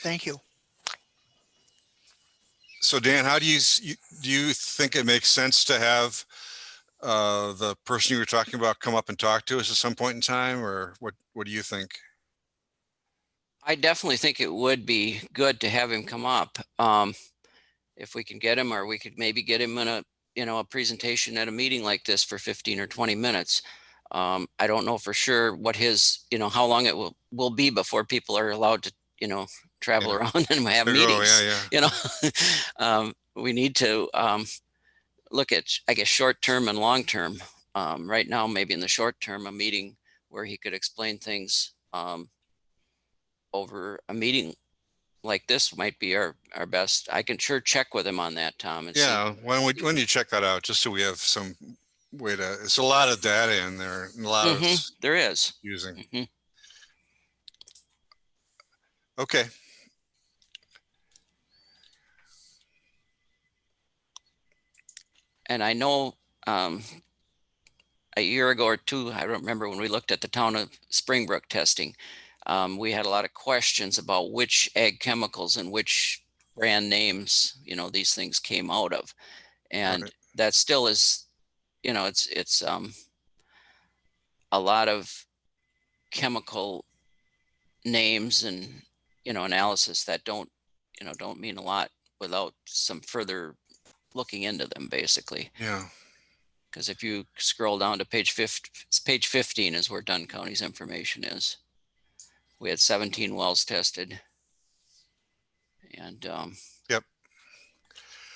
Speaker 7: Thank you.
Speaker 5: So Dan, how do you think it makes sense to have the person you were talking about come up and talk to us at some point in time, or what do you think?
Speaker 3: I definitely think it would be good to have him come up. If we can get him, or we could maybe get him in a presentation at a meeting like this for 15 or 20 minutes. I don't know for sure what his, how long it will be before people are allowed to, travel around and have meetings. We need to look at, I guess, short term and long term. Right now, maybe in the short term, a meeting where he could explain things over a meeting like this might be our best. I can sure check with him on that, Tom. And
Speaker 5: yeah,
Speaker 3: see.
Speaker 5: Why don't you check that out, just so we have some way to, it's a lot of data in there, and a lot of
Speaker 3: there is
Speaker 5: using. Okay.
Speaker 3: And I know a year ago or two, I don't remember, when we looked at the town of Springbrook testing, we had a lot of questions about which ag chemicals and which brand names, these things came out of. And that still is, it's a lot of chemical names and, analysis that don't mean a lot without some further looking into them, basically.
Speaker 5: Yeah.
Speaker 3: Because if you scroll down to page 15 is where Dunn County's information is. We had 17 wells tested. And
Speaker 5: yep.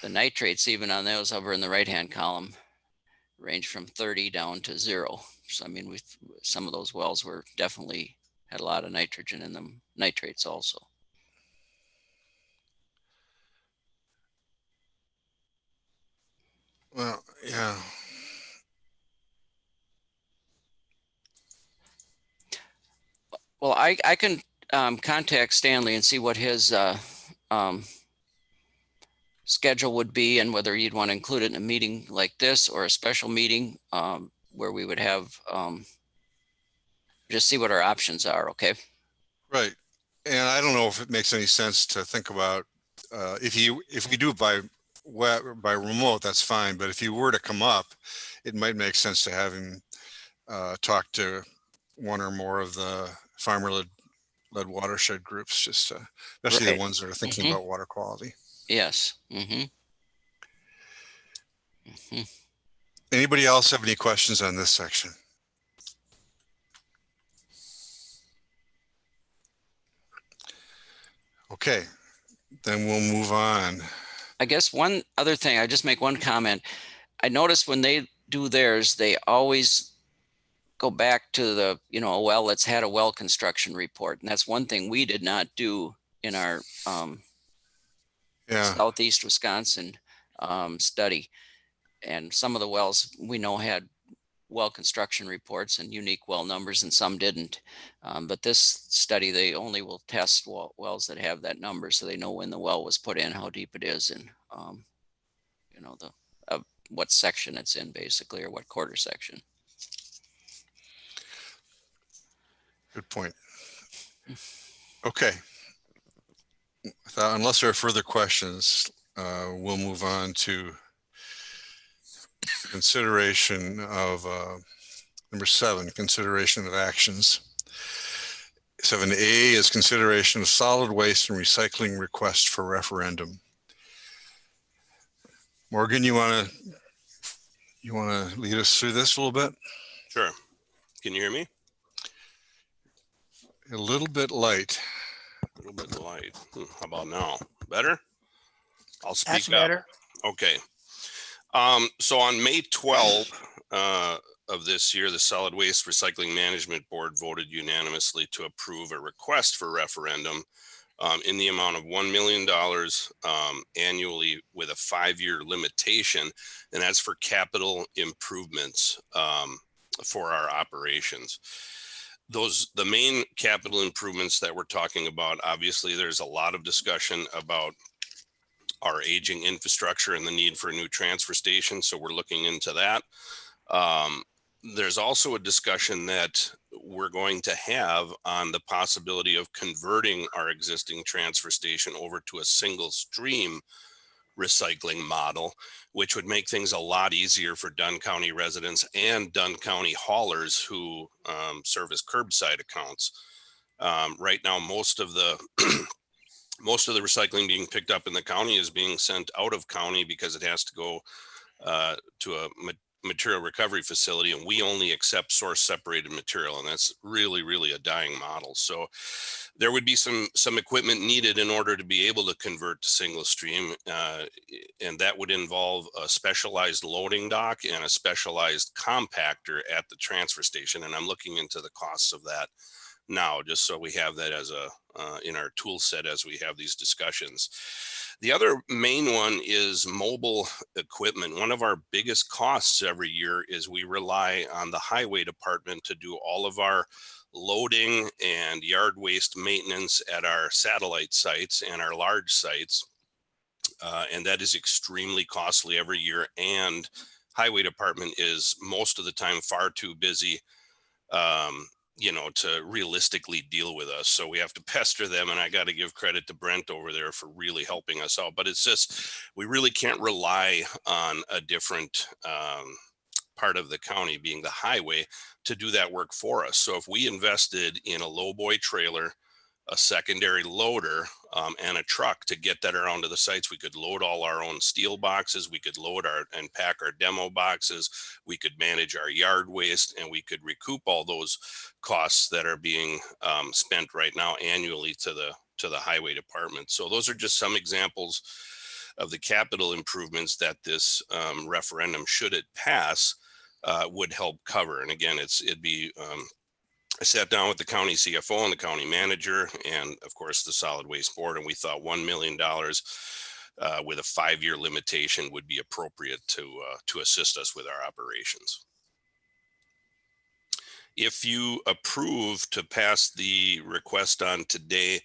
Speaker 3: The nitrates, even on those over in the right-hand column, range from 30 down to 0. So, I mean, some of those wells were definitely had a lot of nitrogen in them, nitrates also.
Speaker 5: Well, yeah.
Speaker 3: Well, I can contact Stanley and see what his schedule would be, and whether you'd want to include it in a meeting like this or a special meeting where we would have just see what our options are. Okay.
Speaker 5: Right. And I don't know if it makes any sense to think about if we do it by remote, that's fine. But if you were to come up, it might make sense to have him talk to one or more of the farmer-led watershed groups, just especially the ones that are thinking about water quality.
Speaker 3: Yes.
Speaker 5: Anybody else have any questions on this section? Okay, then we'll move on.
Speaker 3: I guess one other thing, I just make one comment. I noticed when they do theirs, they always go back to the, a well that's had a well construction report. And that's one thing we did not do in our
Speaker 5: Yeah,
Speaker 3: Southeast Wisconsin study. And some of the wells we know had well construction reports and unique well numbers, and some didn't. But this study, they only will test wells that have that number, so they know when the well was put in, how deep it is, and what section it's in, basically, or what quarter section.
Speaker 5: good point. Okay. Unless there are further questions, we'll move on to consideration of number 7, consideration of actions. 7A is consideration of solid waste and recycling request for referendum. Morgan, you want to lead us through this a little bit?
Speaker 12: Sure. Can you hear me?
Speaker 5: A little bit light.
Speaker 12: A little bit light. How about now? Better? I'll speak
Speaker 7: That's
Speaker 12: up.
Speaker 7: better.
Speaker 12: Okay. So on May 12th of this year, the Solid Waste Recycling Management Board voted unanimously to approve a request for referendum in the amount of $1 million annually with a 5-year limitation, and that's for capital improvements for our operations. The main capital improvements that we're talking about, obviously there's a lot of discussion about our aging infrastructure and the need for a new transfer station. So we're looking into that. There's also a discussion that we're going to have on the possibility of converting our existing transfer station over to a single stream recycling model, which would make things a lot easier for Dunn County residents and Dunn County haulers who serve as curbside accounts. Right now, most of the recycling being picked up in the county is being sent out of county because it has to go to a material recovery facility, and we only accept source separated material, and that's really a dying model. So there would be some equipment needed in order to be able to convert to single stream, and that would involve a specialized loading dock and a specialized compactor at the transfer station, and I'm looking into the costs of that now, just so we have that as in our tool set as we have these discussions. The other main one is mobile equipment. One of our biggest costs every year is we rely on the highway department to do all of our loading and yard waste maintenance at our satellite sites and our large sites. And that is extremely costly every year. And highway department is most of the time far too busy to realistically deal with us. So we have to pester them, and I got to give credit to Brent over there for really helping us out. But it's just, we really can't rely on a different part of the county, being the highway, to do that work for us. So if we invested in a lowboy trailer, a secondary loader, and a truck to get that around to the sites, we could load all our own steel boxes, we could load and pack our demo boxes, we could manage our yard waste, and we could recoup all those costs that are being spent right now annually to the highway department. So those are just some examples of the capital improvements that this referendum, should it pass, would help cover. And again, it'd be I sat down with the county CFO and the county manager and of course the solid waste board, and we thought $1 million with a 5-year limitation would be appropriate to assist us with our operations. If you approve to pass the request on today,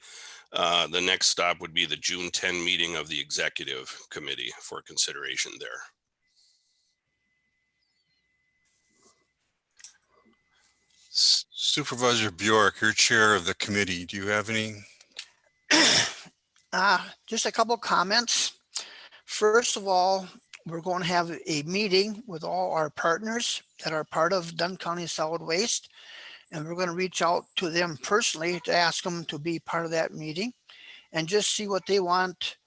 Speaker 12: the next stop would be the June 10 meeting of the executive committee for consideration there.
Speaker 5: Supervisor Bjork, you're chair of the committee. Do you have any?
Speaker 7: Just a couple comments. First of all, we're going to have a meeting with all our partners that are part of Dunn County Solid Waste, and we're going to reach out to them personally to ask them to be part of that meeting and just see what they want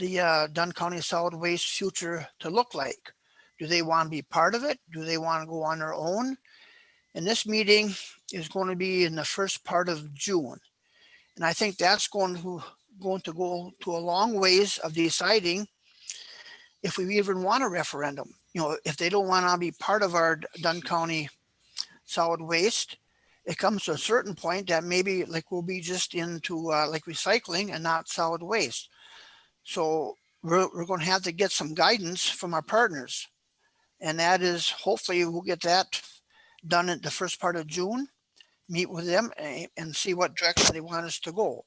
Speaker 7: the Dunn County Solid Waste future to look like. Do they want to be part of it? Do they want to go on their own? And this meeting is going to be in the first part of June. And I think that's going to going to go to a long ways of deciding if we even want a referendum. If they don't want to be part of our Dunn County solid waste, it comes to a certain point that maybe like we'll be just into like recycling and not solid waste. So we're going to have to get some guidance from our partners. And that is, hopefully we'll get that done in the first part of June, meet with them and see what direction they want us to go.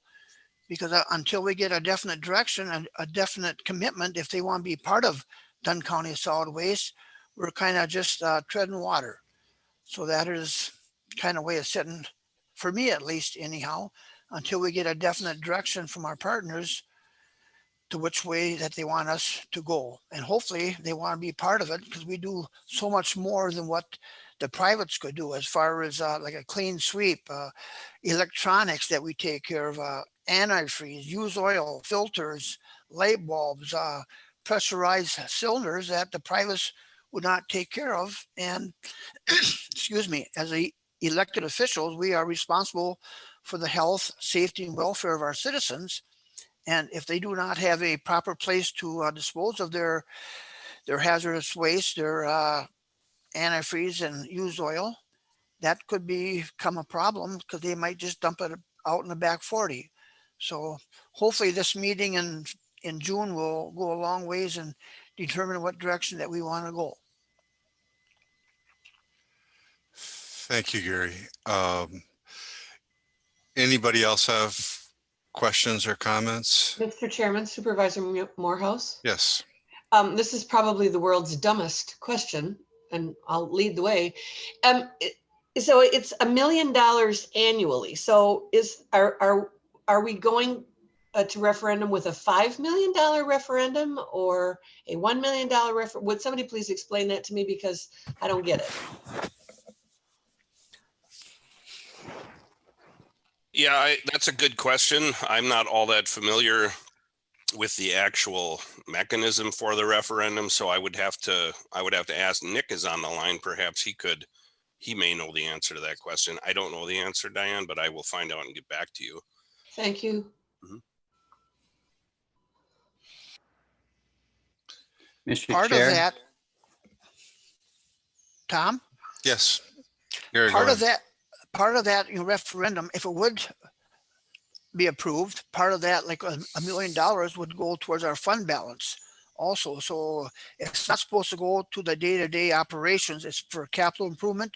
Speaker 7: Because until we get a definite direction and a definite commitment, if they want to be part of Dunn County solid waste, we're kind of just treading water. So that is kind of way of sitting, for me at least anyhow, until we get a definite direction from our partners to which way that they want us to go. And hopefully they want to be part of it, because we do so much more than what the privates could do as far as like a clean sweep, electronics that we take care of, antifreeze, used oil, filters, light bulbs, pressurized cylinders that the privates would not take care of. And excuse me, as elected officials, we are responsible for the health, safety, and welfare of our citizens. And if they do not have a proper place to dispose of their hazardous waste, their antifreeze and used oil, that could become a problem, because they might just dump it out in the back 40. So hopefully this meeting in June will go a long ways and determine what direction that we want to go.
Speaker 5: Thank you, Gary. Anybody else have questions or comments?
Speaker 4: Mr. Chairman, Supervisor Morehouse.
Speaker 5: Yes.
Speaker 4: This is probably the world's dumbest question, and I'll lead the way. So it's $1 million annually. So are we going to referendum with a $5 million referendum or a $1 million referendum? Would somebody please explain that to me, because I don't get it.
Speaker 12: Yeah, that's a good question. I'm not all that familiar with the actual mechanism for the referendum, so I would have to ask. Nick is on the line. Perhaps he may know the answer to that question. I don't know the answer, Diane, but I will find out and get back to you.
Speaker 4: Thank you.
Speaker 9: Mr.
Speaker 7: Part
Speaker 9: Chair.
Speaker 7: of that, Tom?
Speaker 5: Yes. Gary,
Speaker 7: part of that referendum, if it would be approved, part of that, like $1 million, would go towards our fund balance also. So it's not supposed to go to the day-to-day operations. It's for capital improvement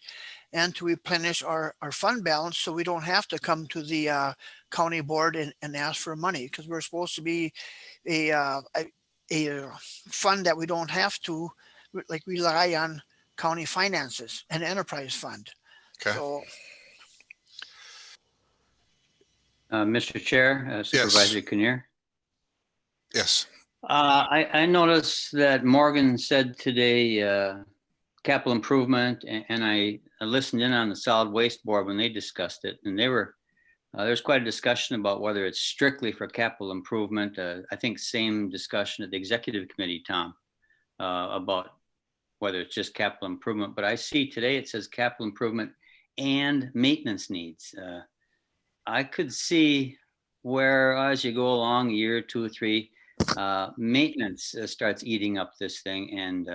Speaker 7: and to replenish our fund balance, so we don't have to come to the county board and ask for money, because we're supposed to be a fund that we don't have to like rely on county finances, an enterprise fund.
Speaker 5: Okay.
Speaker 7: So
Speaker 9: Mr. Chair, Supervisor Kinnear.
Speaker 5: Yes.
Speaker 9: I noticed that Morgan said today capital improvement, and I listened in on the solid waste board when they discussed it, and there's quite a discussion about whether it's strictly for capital improvement. I think same discussion at the executive committee, Tom, about whether it's just capital improvement. But I see today it says capital improvement and maintenance needs. I could see where as you go along, a year, 2 or 3, maintenance starts eating up this thing. And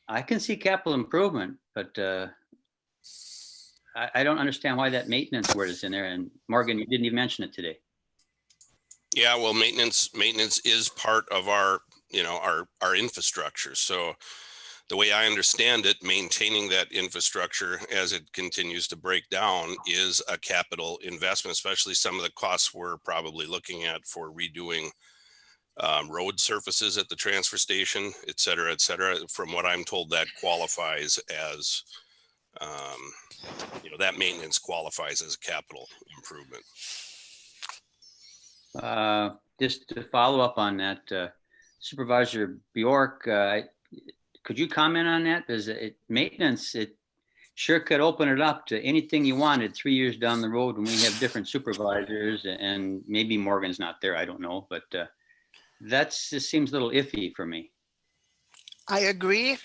Speaker 9: I can see capital improvement, but I don't understand why that maintenance word is in there. And Morgan, you didn't even mention it today.
Speaker 12: Yeah, well, maintenance is part of our infrastructure. So the way I understand it, maintaining that infrastructure as it continues to break down is a capital investment, especially some of the costs we're probably looking at for redoing road surfaces at the transfer station, et cetera, et cetera. From what I'm told, that qualifies as, that maintenance qualifies as a capital improvement.
Speaker 9: Just to follow up on that, Supervisor Bjork, could you comment on that? Because maintenance, it sure could open it up to anything you wanted 3 years down the road when we have different supervisors, and maybe Morgan's not there, I don't know, but that just seems a little iffy for me.
Speaker 7: I agree.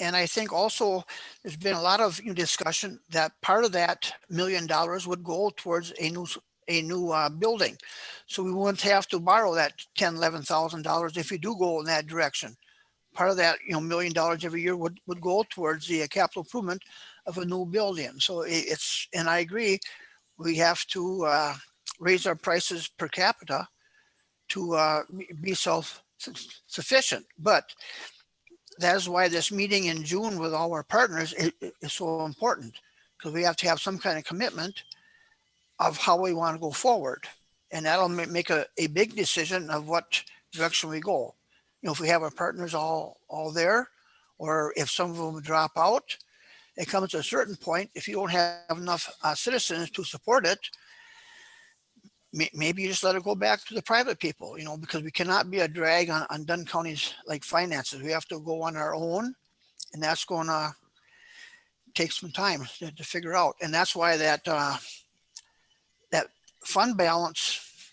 Speaker 7: And I think also there's been a lot of discussion that part of that $1 million would go towards a new a new building. So we wouldn't have to borrow that $10,000, $11,000 if we do go in that direction. Part of that, $1 million every year would go towards the capital improvement of a new building. So it's, and I agree, we have to raise our prices per capita to be self-sufficient. But that's why this meeting in June with all our partners is so important, because we have to have some kind of commitment of how we want to go forward. And that'll make a big decision of what direction we go. If we have our partners all there, or if some of them drop out, it comes to a certain point, if you don't have enough citizens to support it, maybe you just let it go back to the private people, because we cannot be a drag on Dunn County's like finances. We have to go on our own, and that's going to take some time to figure out. And that's why that fund balance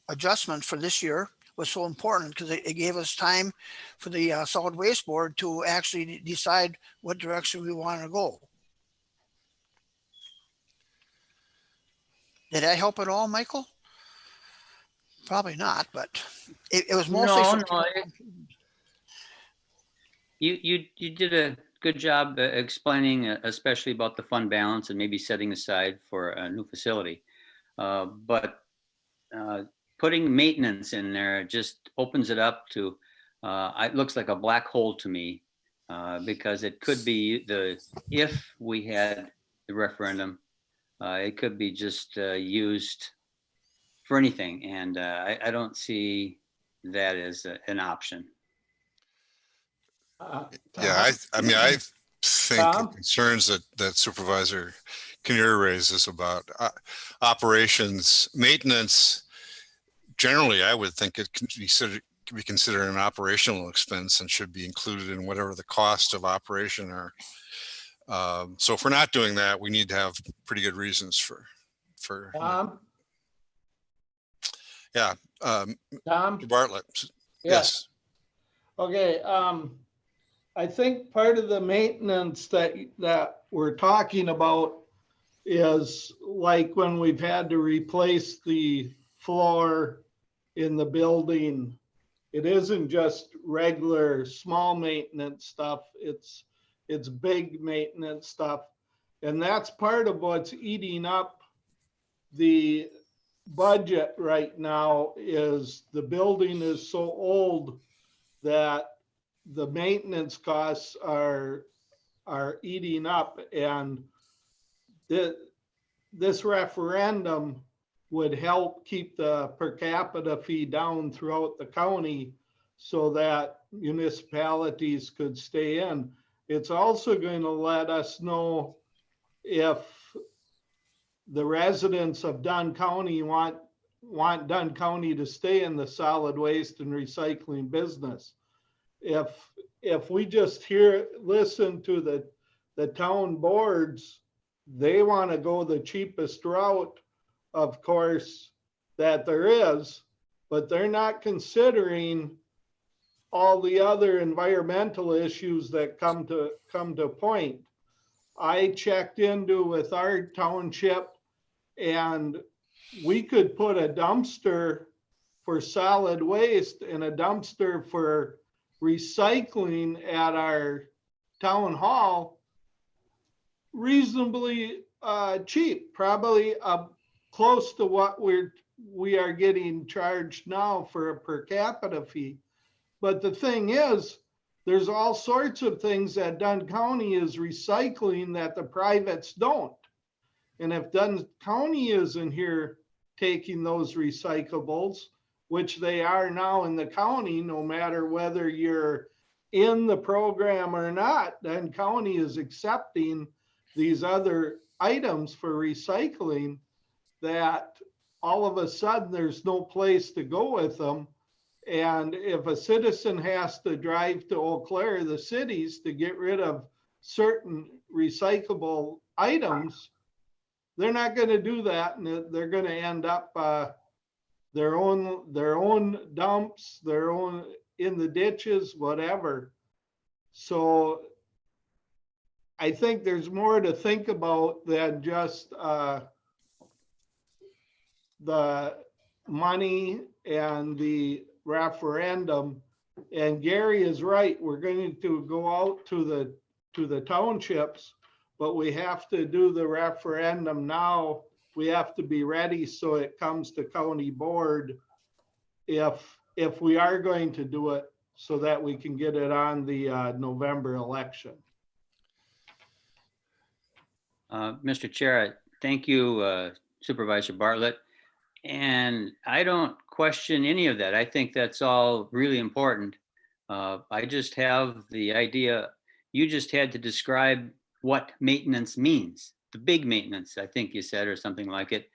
Speaker 7: adjustment for this year was so important, because it gave us time for the solid waste board to actually decide what direction we want to go. Did that help at all, Michael? Probably not, but it was mostly.
Speaker 9: You did a good job explaining, especially about the fund balance and maybe setting aside for a new facility. But putting maintenance in there just opens it up to, it looks like a black hole to me, because it could be if we had the referendum, it could be just used for anything. And I don't see that as an option.
Speaker 5: Yeah, I mean, I think the concerns that Supervisor Kinnear raises about operations, maintenance, generally, I would think it can be considered an operational expense and should be included in whatever the cost of operation are. So if we're not doing that, we need to have pretty good reasons for.
Speaker 13: Tom?
Speaker 5: Yeah.
Speaker 13: Tom?
Speaker 5: Bartlett. Yes.
Speaker 13: Okay. I think part of the maintenance that we're talking about is like when we've had to replace the floor in the building. It isn't just regular small maintenance stuff. It's big maintenance stuff. And that's part of what's eating up the budget right now. Is the building is so old that the maintenance costs are eating up, and this referendum would help keep the per capita fee down throughout the county so that municipalities could stay in. It's also going to let us know if the residents of Dunn County want Dunn County to stay in the solid waste and recycling business. If we just listen to the town boards, they want to go the cheapest route, of course, that there is, but they're not considering all the other environmental issues that come to point. I checked into with our township, and we could put a dumpster for solid waste and a dumpster for recycling at our town hall reasonably cheap, probably close to what we are getting charged now for a per capita fee. But the thing is, there's all sorts of things that Dunn County is recycling that the privates don't. And if Dunn County isn't here taking those recyclables, which they are now in the county, no matter whether you're in the program or not, Dunn County is accepting these other items for recycling, that all of a sudden there's no place to go with them. And if a citizen has to drive to Eau Claire, the cities, to get rid of certain recyclable items, they're not going to do that, and they're going to end up their own dumps, their own in the ditches, whatever. So I think there's more to think about than just the money and the referendum. And Gary is right. We're going to go out to the townships, but we have to do the referendum now. We have to be ready so it comes to county board if we are going to do it, so that we can get it on the November election.
Speaker 9: Mr. Chair, thank you, Supervisor Bartlett. And I don't question any of that. I think that's all really important. I just have the idea, you just had to describe what maintenance means, the big maintenance, I think you said, or something like it.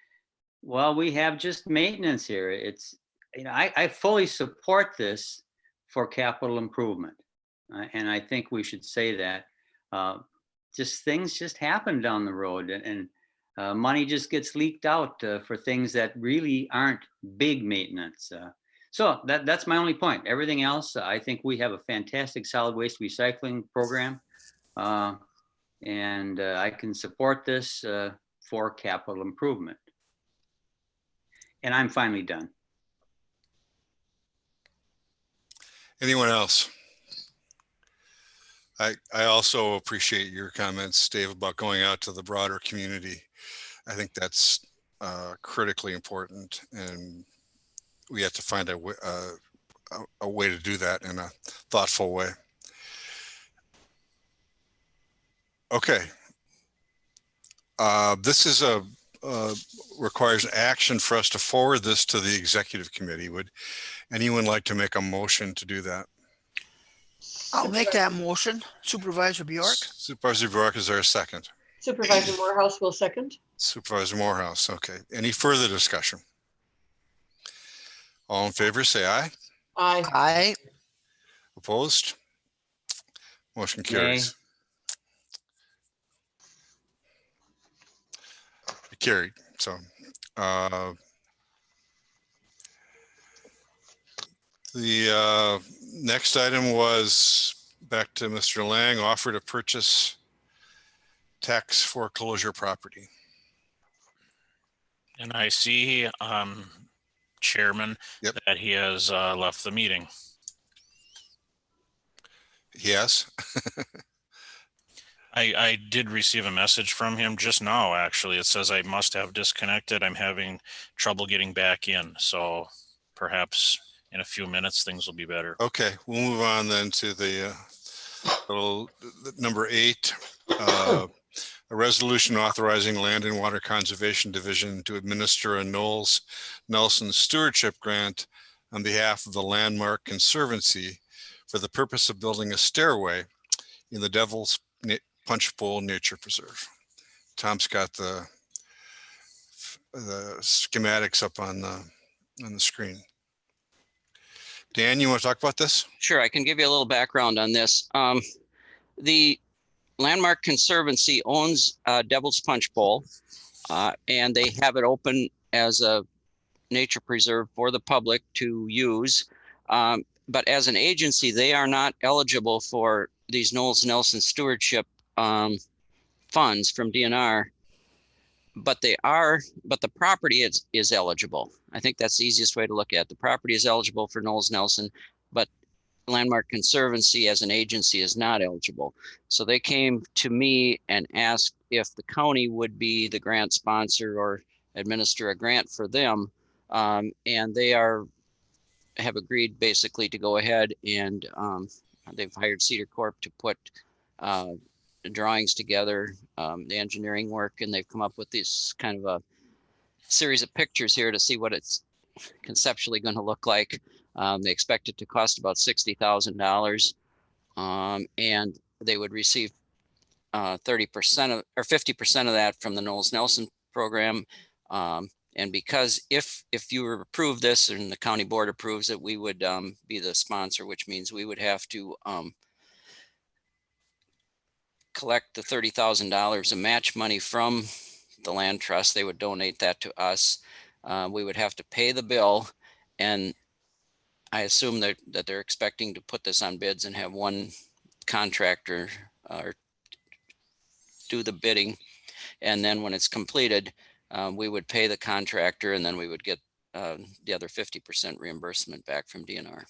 Speaker 9: Well, we have just maintenance here. It's, you know, I fully support this for capital improvement. And I think we should say that. Just things just happen down the road, and money just gets leaked out for things that really aren't big maintenance. So that's my only point. Everything else, I think we have a fantastic solid waste recycling program. And I can support this for capital improvement. And I'm finally done.
Speaker 5: Anyone else? I also appreciate your comments, Dave, about going out to the broader community. I think that's critically important, and we have to find a way to do that in a thoughtful way. Okay. This is requires action for us to forward this to the executive committee. Would anyone like to make a motion to do that?
Speaker 7: I'll make that motion. Supervisor Bjork.
Speaker 5: Supervisor Bjork, is there a second?
Speaker 4: Supervisor Morehouse will second.
Speaker 5: Supervisor Morehouse, okay. Any further discussion? All in favor, say aye.
Speaker 4: Aye.
Speaker 7: Aye.
Speaker 5: Opposed? Motion carries. Carried. So the next item was back to Mr. Lang, offer to purchase tax foreclosure property.
Speaker 1: And I see, Chairman,
Speaker 5: Yep.
Speaker 1: that he has left the meeting.
Speaker 5: Yes.
Speaker 1: I did receive a message from him just now, actually. It says I must have disconnected. I'm having trouble getting back in. So perhaps in a few minutes, things will be better.
Speaker 5: Okay, we'll move on then to the number 8, a resolution authorizing Land and Water Conservation Division to administer a Knowles Nelson Stewardship Grant on behalf of the Landmark Conservancy for the purpose of building a stairway in the Devil's Punch Bowl Nature Preserve. Tom's got the schematics up on the screen. Dan, you want to talk about this?
Speaker 3: Sure, I can give you a little background on this. The Landmark Conservancy owns Devil's Punch Bowl, and they have it open as a nature preserve for the public to use. But as an agency, they are not eligible for these Knowles Nelson stewardship funds from DNR, but the property is eligible. I think that's the easiest way to look at it. The property is eligible for Knowles Nelson, but Landmark Conservancy as an agency is not eligible. So they came to me and asked if the county would be the grant sponsor or administer a grant for them. And they have agreed basically to go ahead, and they've hired Cedar Corp to put the drawings together, the engineering work, and they've come up with this kind of a series of pictures here to see what it's conceptually going to look like. They expect it to cost about $60,000, and they would receive 30% of or 50% of that from the Knowles Nelson program. And because if you approve this and the county board approves it, we would be the sponsor, which means we would have to collect the $30,000 of match money from the land trust. They would donate that to us. We would have to pay the bill, and I assume that they're expecting to put this on bids and have one contractor do the bidding. And then when it's completed, we would pay the contractor and then we would get the other 50% reimbursement back from DNR.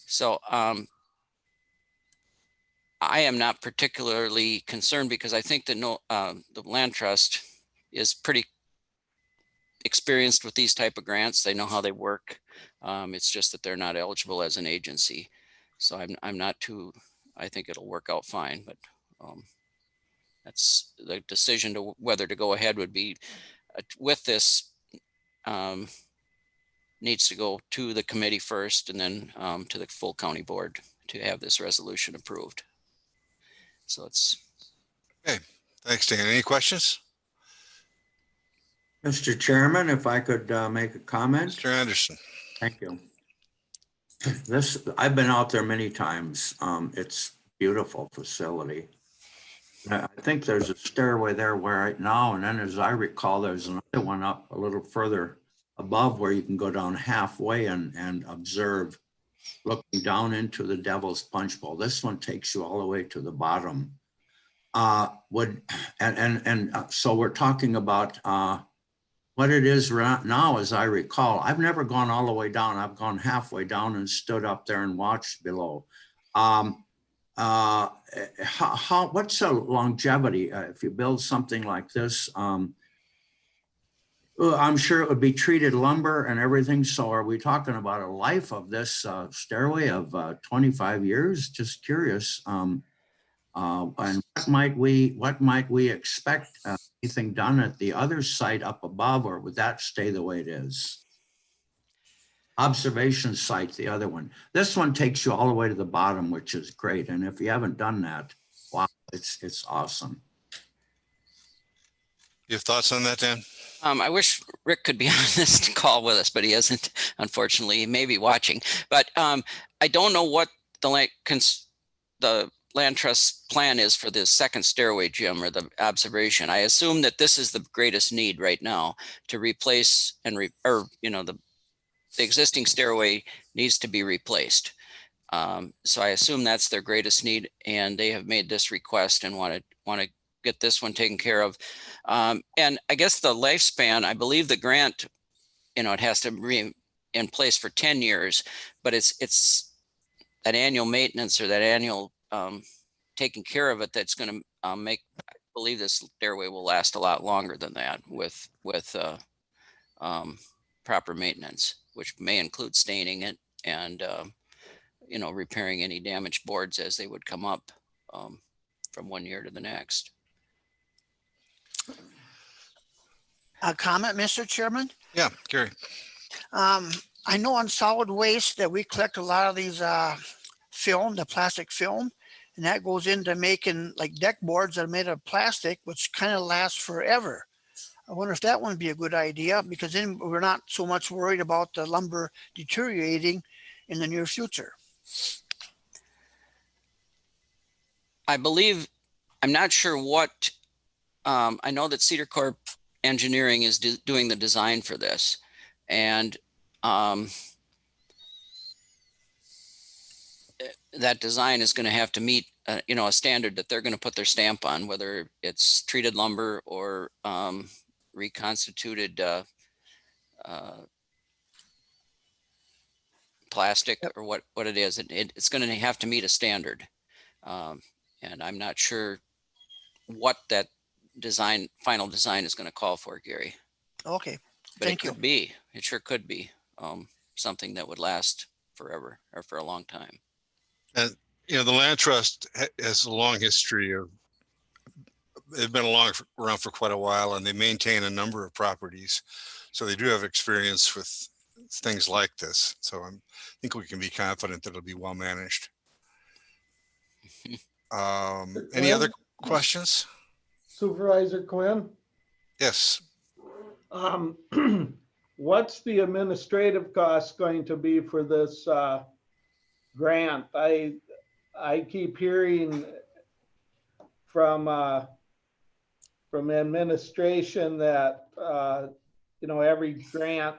Speaker 3: So I am not particularly concerned because I think that the land trust is pretty experienced with these type of grants. They know how they work. It's just that they're not eligible as an agency. So I'm not too, I think it'll work out fine, but that's the decision to whether to go ahead would be with this needs to go to the committee first and then to the full county board to have this resolution approved. So it's.
Speaker 5: Okay, thanks, Dan. Any questions?
Speaker 10: Mr. Chairman, if I could make a comment.
Speaker 5: Mr. Anderson.
Speaker 10: Thank you. I've been out there many times. It's a beautiful facility. I think there's a stairway there right now, and then as I recall, there's another one up a little further above where you can go down halfway and observe, looking down into the Devil's Punch Bowl. This one takes you all the way to the bottom. So we're talking about what it is right now, as I recall. I've never gone all the way down. I've gone halfway down and stood up there and watched below. What's the longevity if you build something like this? I'm sure it would be treated lumber and everything. So are we talking about a life of this stairway of 25 years? Just curious. And what might we expect? Anything done at the other site up above, or would that stay the way it is? Observation site, the other one. This one takes you all the way to the bottom, which is great. And if you haven't done that, wow, it's awesome.
Speaker 5: You have thoughts on that, Dan?
Speaker 3: I wish Rick could be on this call with us, but he isn't, unfortunately. He may be watching. But I don't know what the land trust plan is for the second stairway, Jim, or the observation. I assume that this is the greatest need right now to replace and the existing stairway needs to be replaced. So I assume that's their greatest need, and they have made this request and want to get this one taken care of. And I guess the lifespan, I believe the grant, it has to be in place for 10 years, but it's that annual maintenance or that annual taking care of it that's going to make, I believe this stairway will last a lot longer than that with proper maintenance, which may include staining it and repairing any damaged boards as they would come up from one year to the next.
Speaker 7: A comment, Mr. Chairman?
Speaker 5: Yeah, Gary.
Speaker 7: I know on solid waste that we collect a lot of these film, the plastic film, and that goes into making like deck boards that are made of plastic, which kind of lasts forever. I wonder if that would be a good idea, because then we're not so much worried about the lumber deteriorating in the near future.
Speaker 3: I believe, I'm not sure what, I know that Cedar Corp Engineering is doing the design for this. And that design is going to have to meet, a standard that they're going to put their stamp on, whether it's treated lumber or reconstituted plastic or what it is. It's going to have to meet a standard. And I'm not sure what that final design is going to call for, Gary.
Speaker 7: Okay,
Speaker 3: but
Speaker 7: thank you.
Speaker 3: It sure could be something that would last forever or for a long time.
Speaker 5: And the land trust has a long history of, they've been around for quite a while, and they maintain a number of properties. So they do have experience with things like this. So I think we can be confident that it'll be well managed. Any other questions?
Speaker 13: Supervisor Quinn?
Speaker 5: Yes.
Speaker 13: What's the administrative cost going to be for this grant? I keep hearing from administration that every grant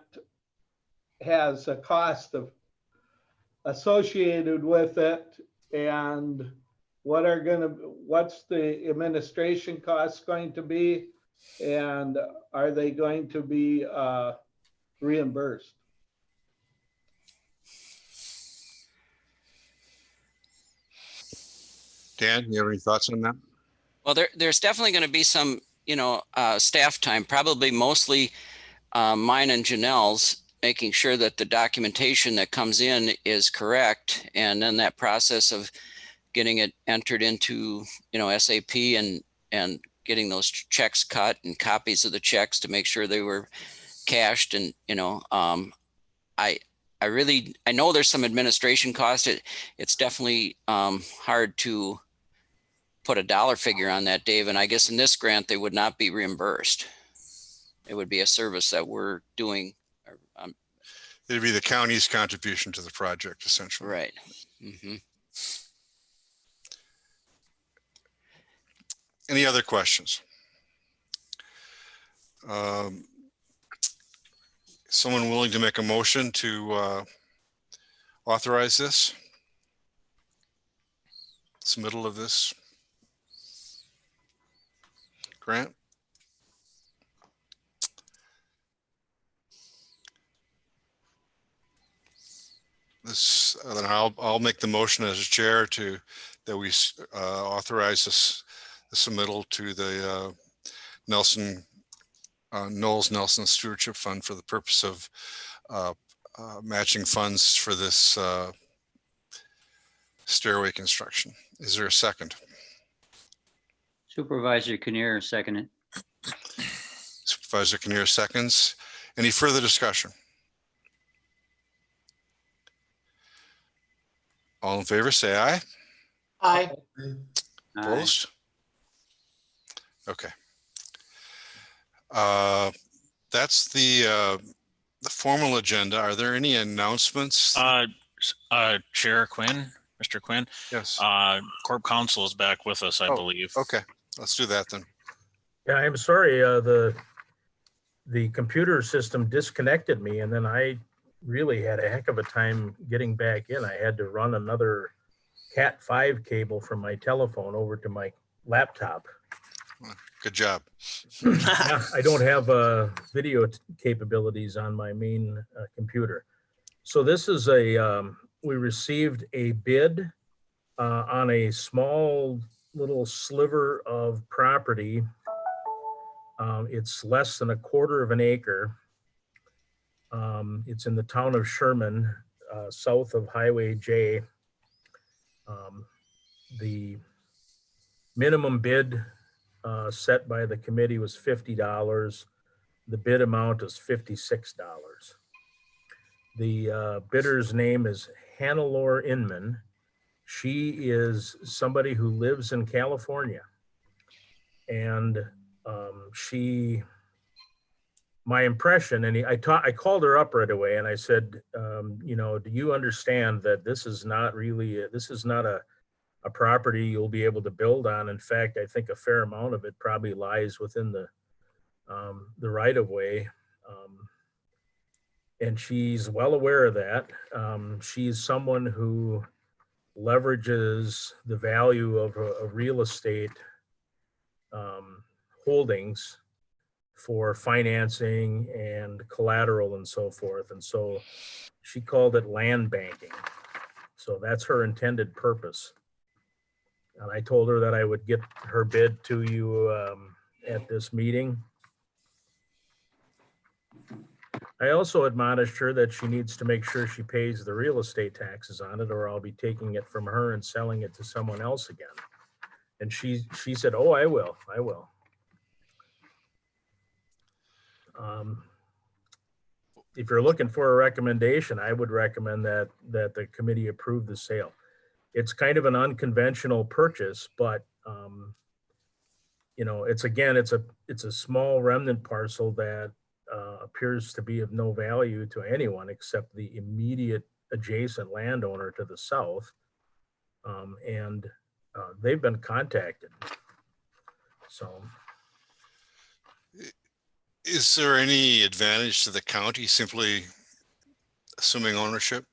Speaker 13: has a cost associated with it, and what's the administration cost going to be? And are they going to be reimbursed?
Speaker 5: Dan, you have any thoughts on that?
Speaker 3: Well, there's definitely going to be some, staff time, probably mostly mine and Janelle's, making sure that the documentation that comes in is correct. And then that process of getting it entered into, SAP and getting those checks cut and copies of the checks to make sure they were cashed. And, I know there's some administration cost. It's definitely hard to put a dollar figure on that, Dave. And I guess in this grant, they would not be reimbursed. It would be a service that we're doing.
Speaker 5: It'd be the county's contribution to the project, essentially.
Speaker 3: Right. Mm-hmm.
Speaker 5: Any other questions? Someone willing to make a motion to authorize this? Submittal of this grant? This, then I'll make the motion as chair that we authorize the submittal to the Knowles Nelson Stewardship Fund for the purpose of matching funds for this stairway construction. Is there a second?
Speaker 9: Supervisor Kinnear, second it.
Speaker 5: Supervisor Kinnear seconds. Any further discussion? All in favor, say aye.
Speaker 4: Aye.
Speaker 5: Opposed? Okay. That's the formal agenda. Are there any announcements?
Speaker 1: Chair Quinn, Mr. Quinn.
Speaker 5: Yes.
Speaker 1: Corp Counsel is back with us, I believe.
Speaker 5: Okay, let's do that then.
Speaker 11: Yeah, I'm sorry. The computer system disconnected me, and then I really had a heck of a time getting back in. I had to run another Cat5 cable from my telephone over to my laptop.
Speaker 5: Good job.
Speaker 11: Yeah, I don't have video capabilities on my main computer. So this is we received a bid on a small little sliver of property. It's less than 1/4 of an acre. It's in the town of Sherman, south of Highway J. The minimum bid set by the committee was $50. The bid amount is $56. The bidder's name is Hannelore Inman. She is somebody who lives in California. And my impression, and I called her up right away and I said, do you understand that this is not a property you'll be able to build on? In fact, I think a fair amount of it probably lies within the right of way. And she's well aware of that. She's someone who leverages the value of real estate holdings for financing and collateral and so forth. And so she called it land banking. So that's her intended purpose. And I told her that I would get her bid to you at this meeting. I also admonished her that she needs to make sure she pays the real estate taxes on it, or I'll be taking it from her and selling it to someone else again. And she said, "Oh, I will. If you're looking for a recommendation, I would recommend that the committee approve the sale. It's kind of an unconventional purchase, but it's a small remnant parcel that appears to be of no value to anyone except the immediate adjacent landowner to the south. And they've been contacted. So.
Speaker 5: Is there any advantage to the county simply assuming ownership?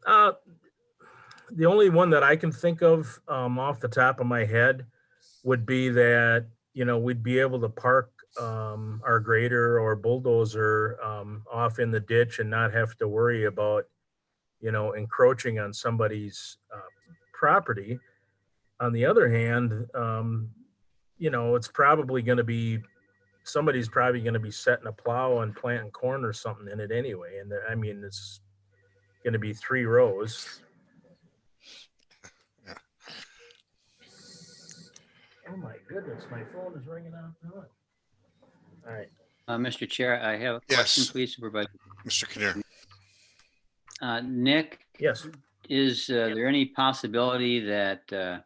Speaker 11: The only one that I can think of off the top of my head would be that we'd be able to park our grader or bulldozer off in the ditch and not have to worry about, encroaching on somebody's property. On the other hand, it's probably going to be, somebody's probably going to be setting a plow and planting corn or something in it anyway. And I mean, it's going to be 3 rows.
Speaker 5: Yeah.
Speaker 11: Oh my goodness, my phone is ringing off the hook. All right.
Speaker 9: Mr. Chair, I have a question,
Speaker 5: Yes.
Speaker 9: please, Supervisor.
Speaker 5: Mr. Kinnear.
Speaker 9: Nick,
Speaker 11: Yes.
Speaker 9: is there any possibility that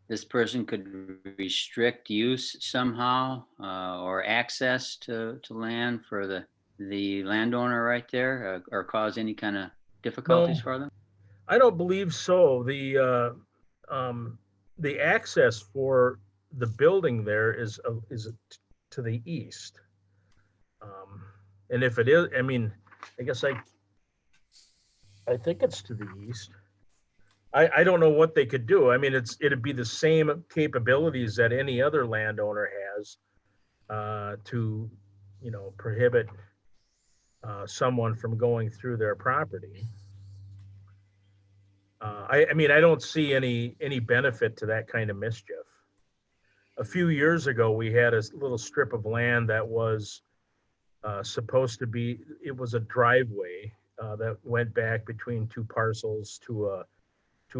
Speaker 9: this person could restrict use somehow or access to land for the landowner right there or cause any kind of difficulties for them?
Speaker 11: I don't believe so. The access for the building there is to the east. And if it is, I mean, I guess I think it's to the east. I don't know what they could do. I mean, it'd be the same capabilities that any other landowner has to, prohibit someone from going through their property. I mean, I don't see any benefit to that kind of mischief. A few years ago, we had a little strip of land that was supposed to be, it was a driveway that went back between 2 parcels to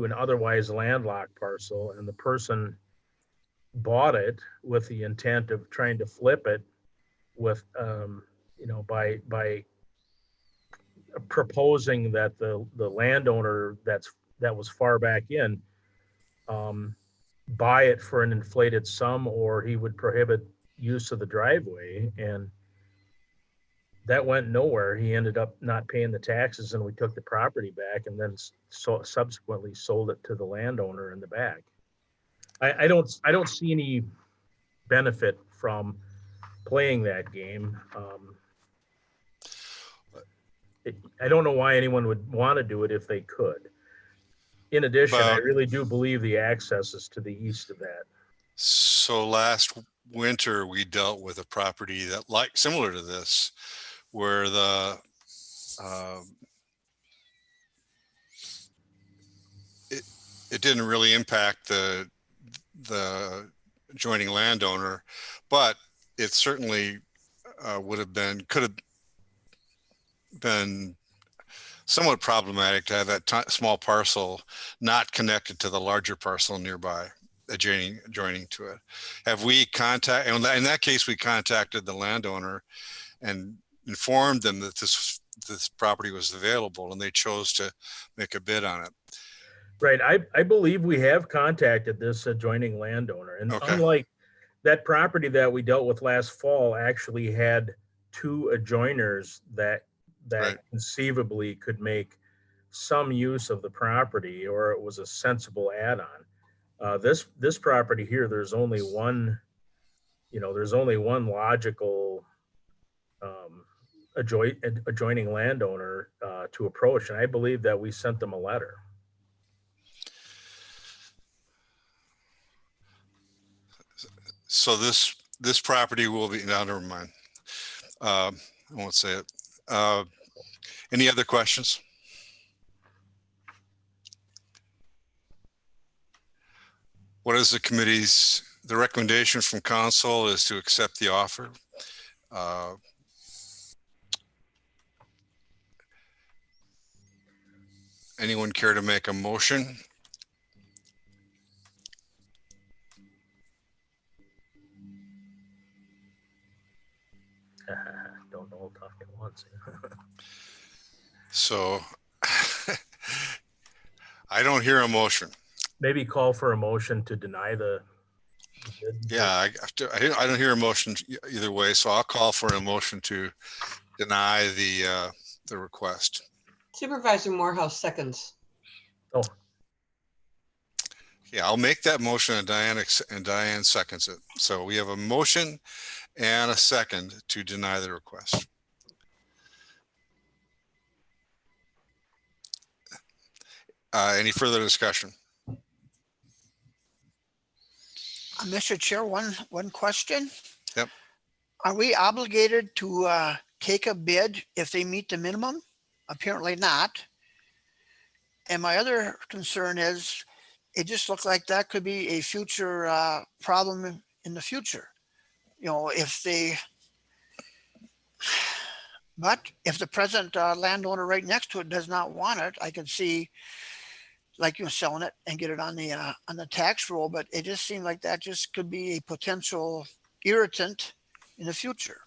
Speaker 11: an otherwise landlocked parcel. And the person bought it with the intent of trying to flip it with, by proposing that the landowner that was far back in buy it for an inflated sum, or he would prohibit use of the driveway. And that went nowhere. He ended up not paying the taxes, and we took the property back and then subsequently sold it to the landowner in the back. I don't see any benefit from playing that game. I don't know why anyone would want to do it if they could. In addition, I really do believe the access is to the east of that.
Speaker 5: So last winter, we dealt with a property that, like, similar to this, where it didn't really impact the adjoining landowner, but it certainly could have been somewhat problematic to have that small parcel not connected to the larger parcel nearby, adjoining to it. Have we contacted, in that case, we contacted the landowner and informed them that this property was available, and they chose to make a bid on it.
Speaker 11: Right. I believe we have contacted this adjoining landowner, and unlike that property that we dealt with last fall, actually had 2 adjoiners that conceivably could make some use of the property, or it was a sensible add-on. This property here, there's only one logical adjoining landowner to approach, and I believe that we sent them a letter.
Speaker 5: So this property will be, no, never mind. I won't say it. Any other questions? What is the recommendation from council is to accept the offer. Anyone care to make a motion?
Speaker 11: Don't all talk at once.
Speaker 5: So I don't hear a motion.
Speaker 11: Maybe call for a motion to deny the bid.
Speaker 5: Yeah, I don't hear a motion either way, so I'll call for a motion to deny the request.
Speaker 4: Supervisor Morehouse seconds.
Speaker 11: Oh.
Speaker 5: Yeah, I'll make that motion, and Diane seconds it. So we have a motion and a second to deny the request. Any further discussion?
Speaker 7: Mr. Chair, one question.
Speaker 5: Yep.
Speaker 7: Are we obligated to take a bid if they meet the minimum? Apparently not. And my other concern is, it just looked like that could be a future problem in the future. You know, but if the present landowner right next to it does not want it, I could see like you selling it and get it on the tax roll. But it just seemed like that just could be a potential irritant in the future.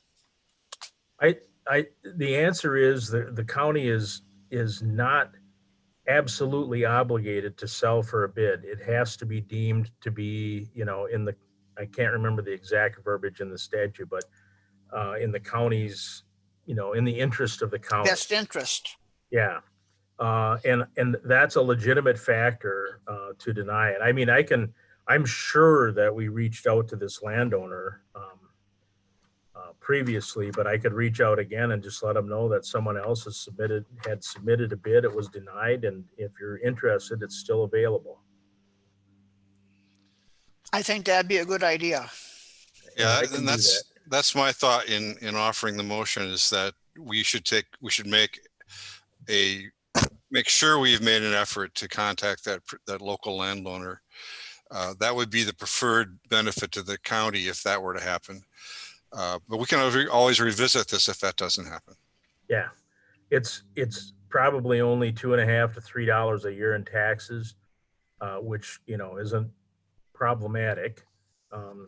Speaker 11: The answer is the county is not absolutely obligated to sell for a bid. It has to be deemed to be, I can't remember the exact verbiage in the statute, but in the county's, in the interest of the county.
Speaker 7: Best interest.
Speaker 11: Yeah. And that's a legitimate factor to deny it. I mean, I'm sure that we reached out to this landowner previously, but I could reach out again and just let them know that someone else had submitted a bid. It was denied. And if you're interested, it's still available.
Speaker 7: I think that'd be a good idea.
Speaker 5: Yeah, and that's my thought in offering the motion, is that we should make sure we've made an effort to contact that local landowner. That would be the preferred benefit to the county if that were to happen. But we can always revisit this if that doesn't happen.
Speaker 11: Yeah, it's probably only $2.50 to $3 a year in taxes, which isn't problematic. And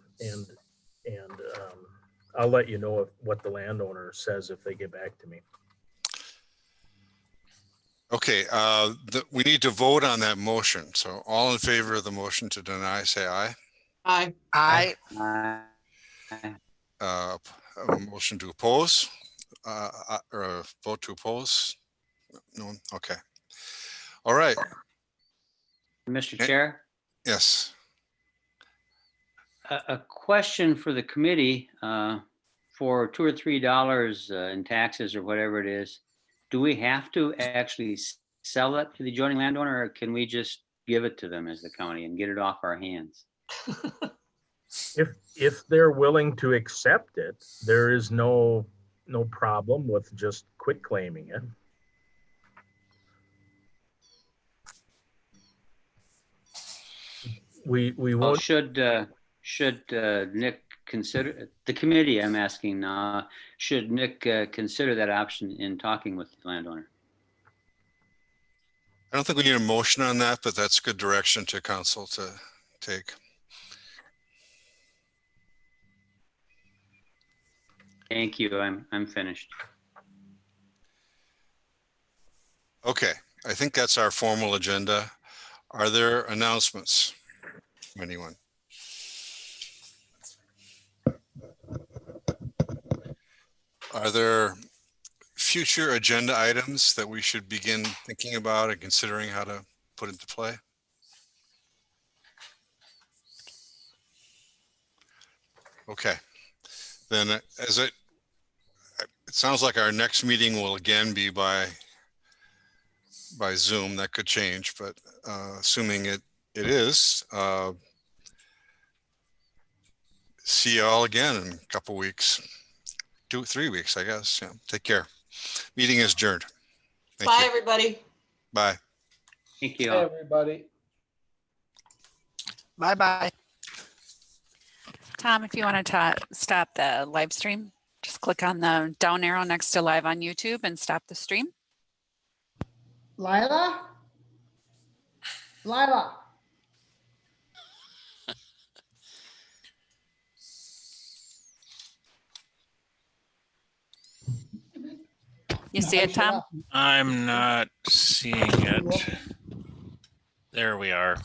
Speaker 11: I'll let you know what the landowner says if they get back to me.
Speaker 5: Okay, we need to vote on that motion. So all in favor of the motion to deny, say aye.
Speaker 4: Aye.
Speaker 7: Aye.
Speaker 5: A motion to oppose, or a vote to oppose? No. Okay. All right.
Speaker 9: Mr. Chair?
Speaker 5: Yes.
Speaker 9: A question for the committee, for $2 or $3 in taxes or whatever it is, do we have to actually sell it to the adjoining landowner, or can we just give it to them as the county and get it off our hands?
Speaker 11: If they're willing to accept it, there is no problem with just quit claiming it. We won't.
Speaker 9: Should Nick consider, the committee I'm asking now, should Nick consider that option in talking with the landowner?
Speaker 5: I don't think we need a motion on that, but that's good direction to council to take.
Speaker 9: Thank you. I'm finished.
Speaker 5: Okay, I think that's our formal agenda. Are there announcements from anyone? Are there future agenda items that we should begin thinking about and considering how to put into play? Okay, then it sounds like our next meeting will again be by Zoom. That could change, but assuming it is, see you all again in a couple weeks. 3 weeks, I guess. Yeah. Take care. Meeting is adjourned.
Speaker 4: Bye, everybody.
Speaker 5: Bye.
Speaker 9: Thank you.
Speaker 13: Bye, everybody.
Speaker 7: Bye-bye.
Speaker 2: Tom, if you want to stop the live stream, just click on the down arrow next to live on YouTube and stop the stream.
Speaker 14: Lila?
Speaker 2: You see it, Tom?
Speaker 1: I'm not seeing it. There we are.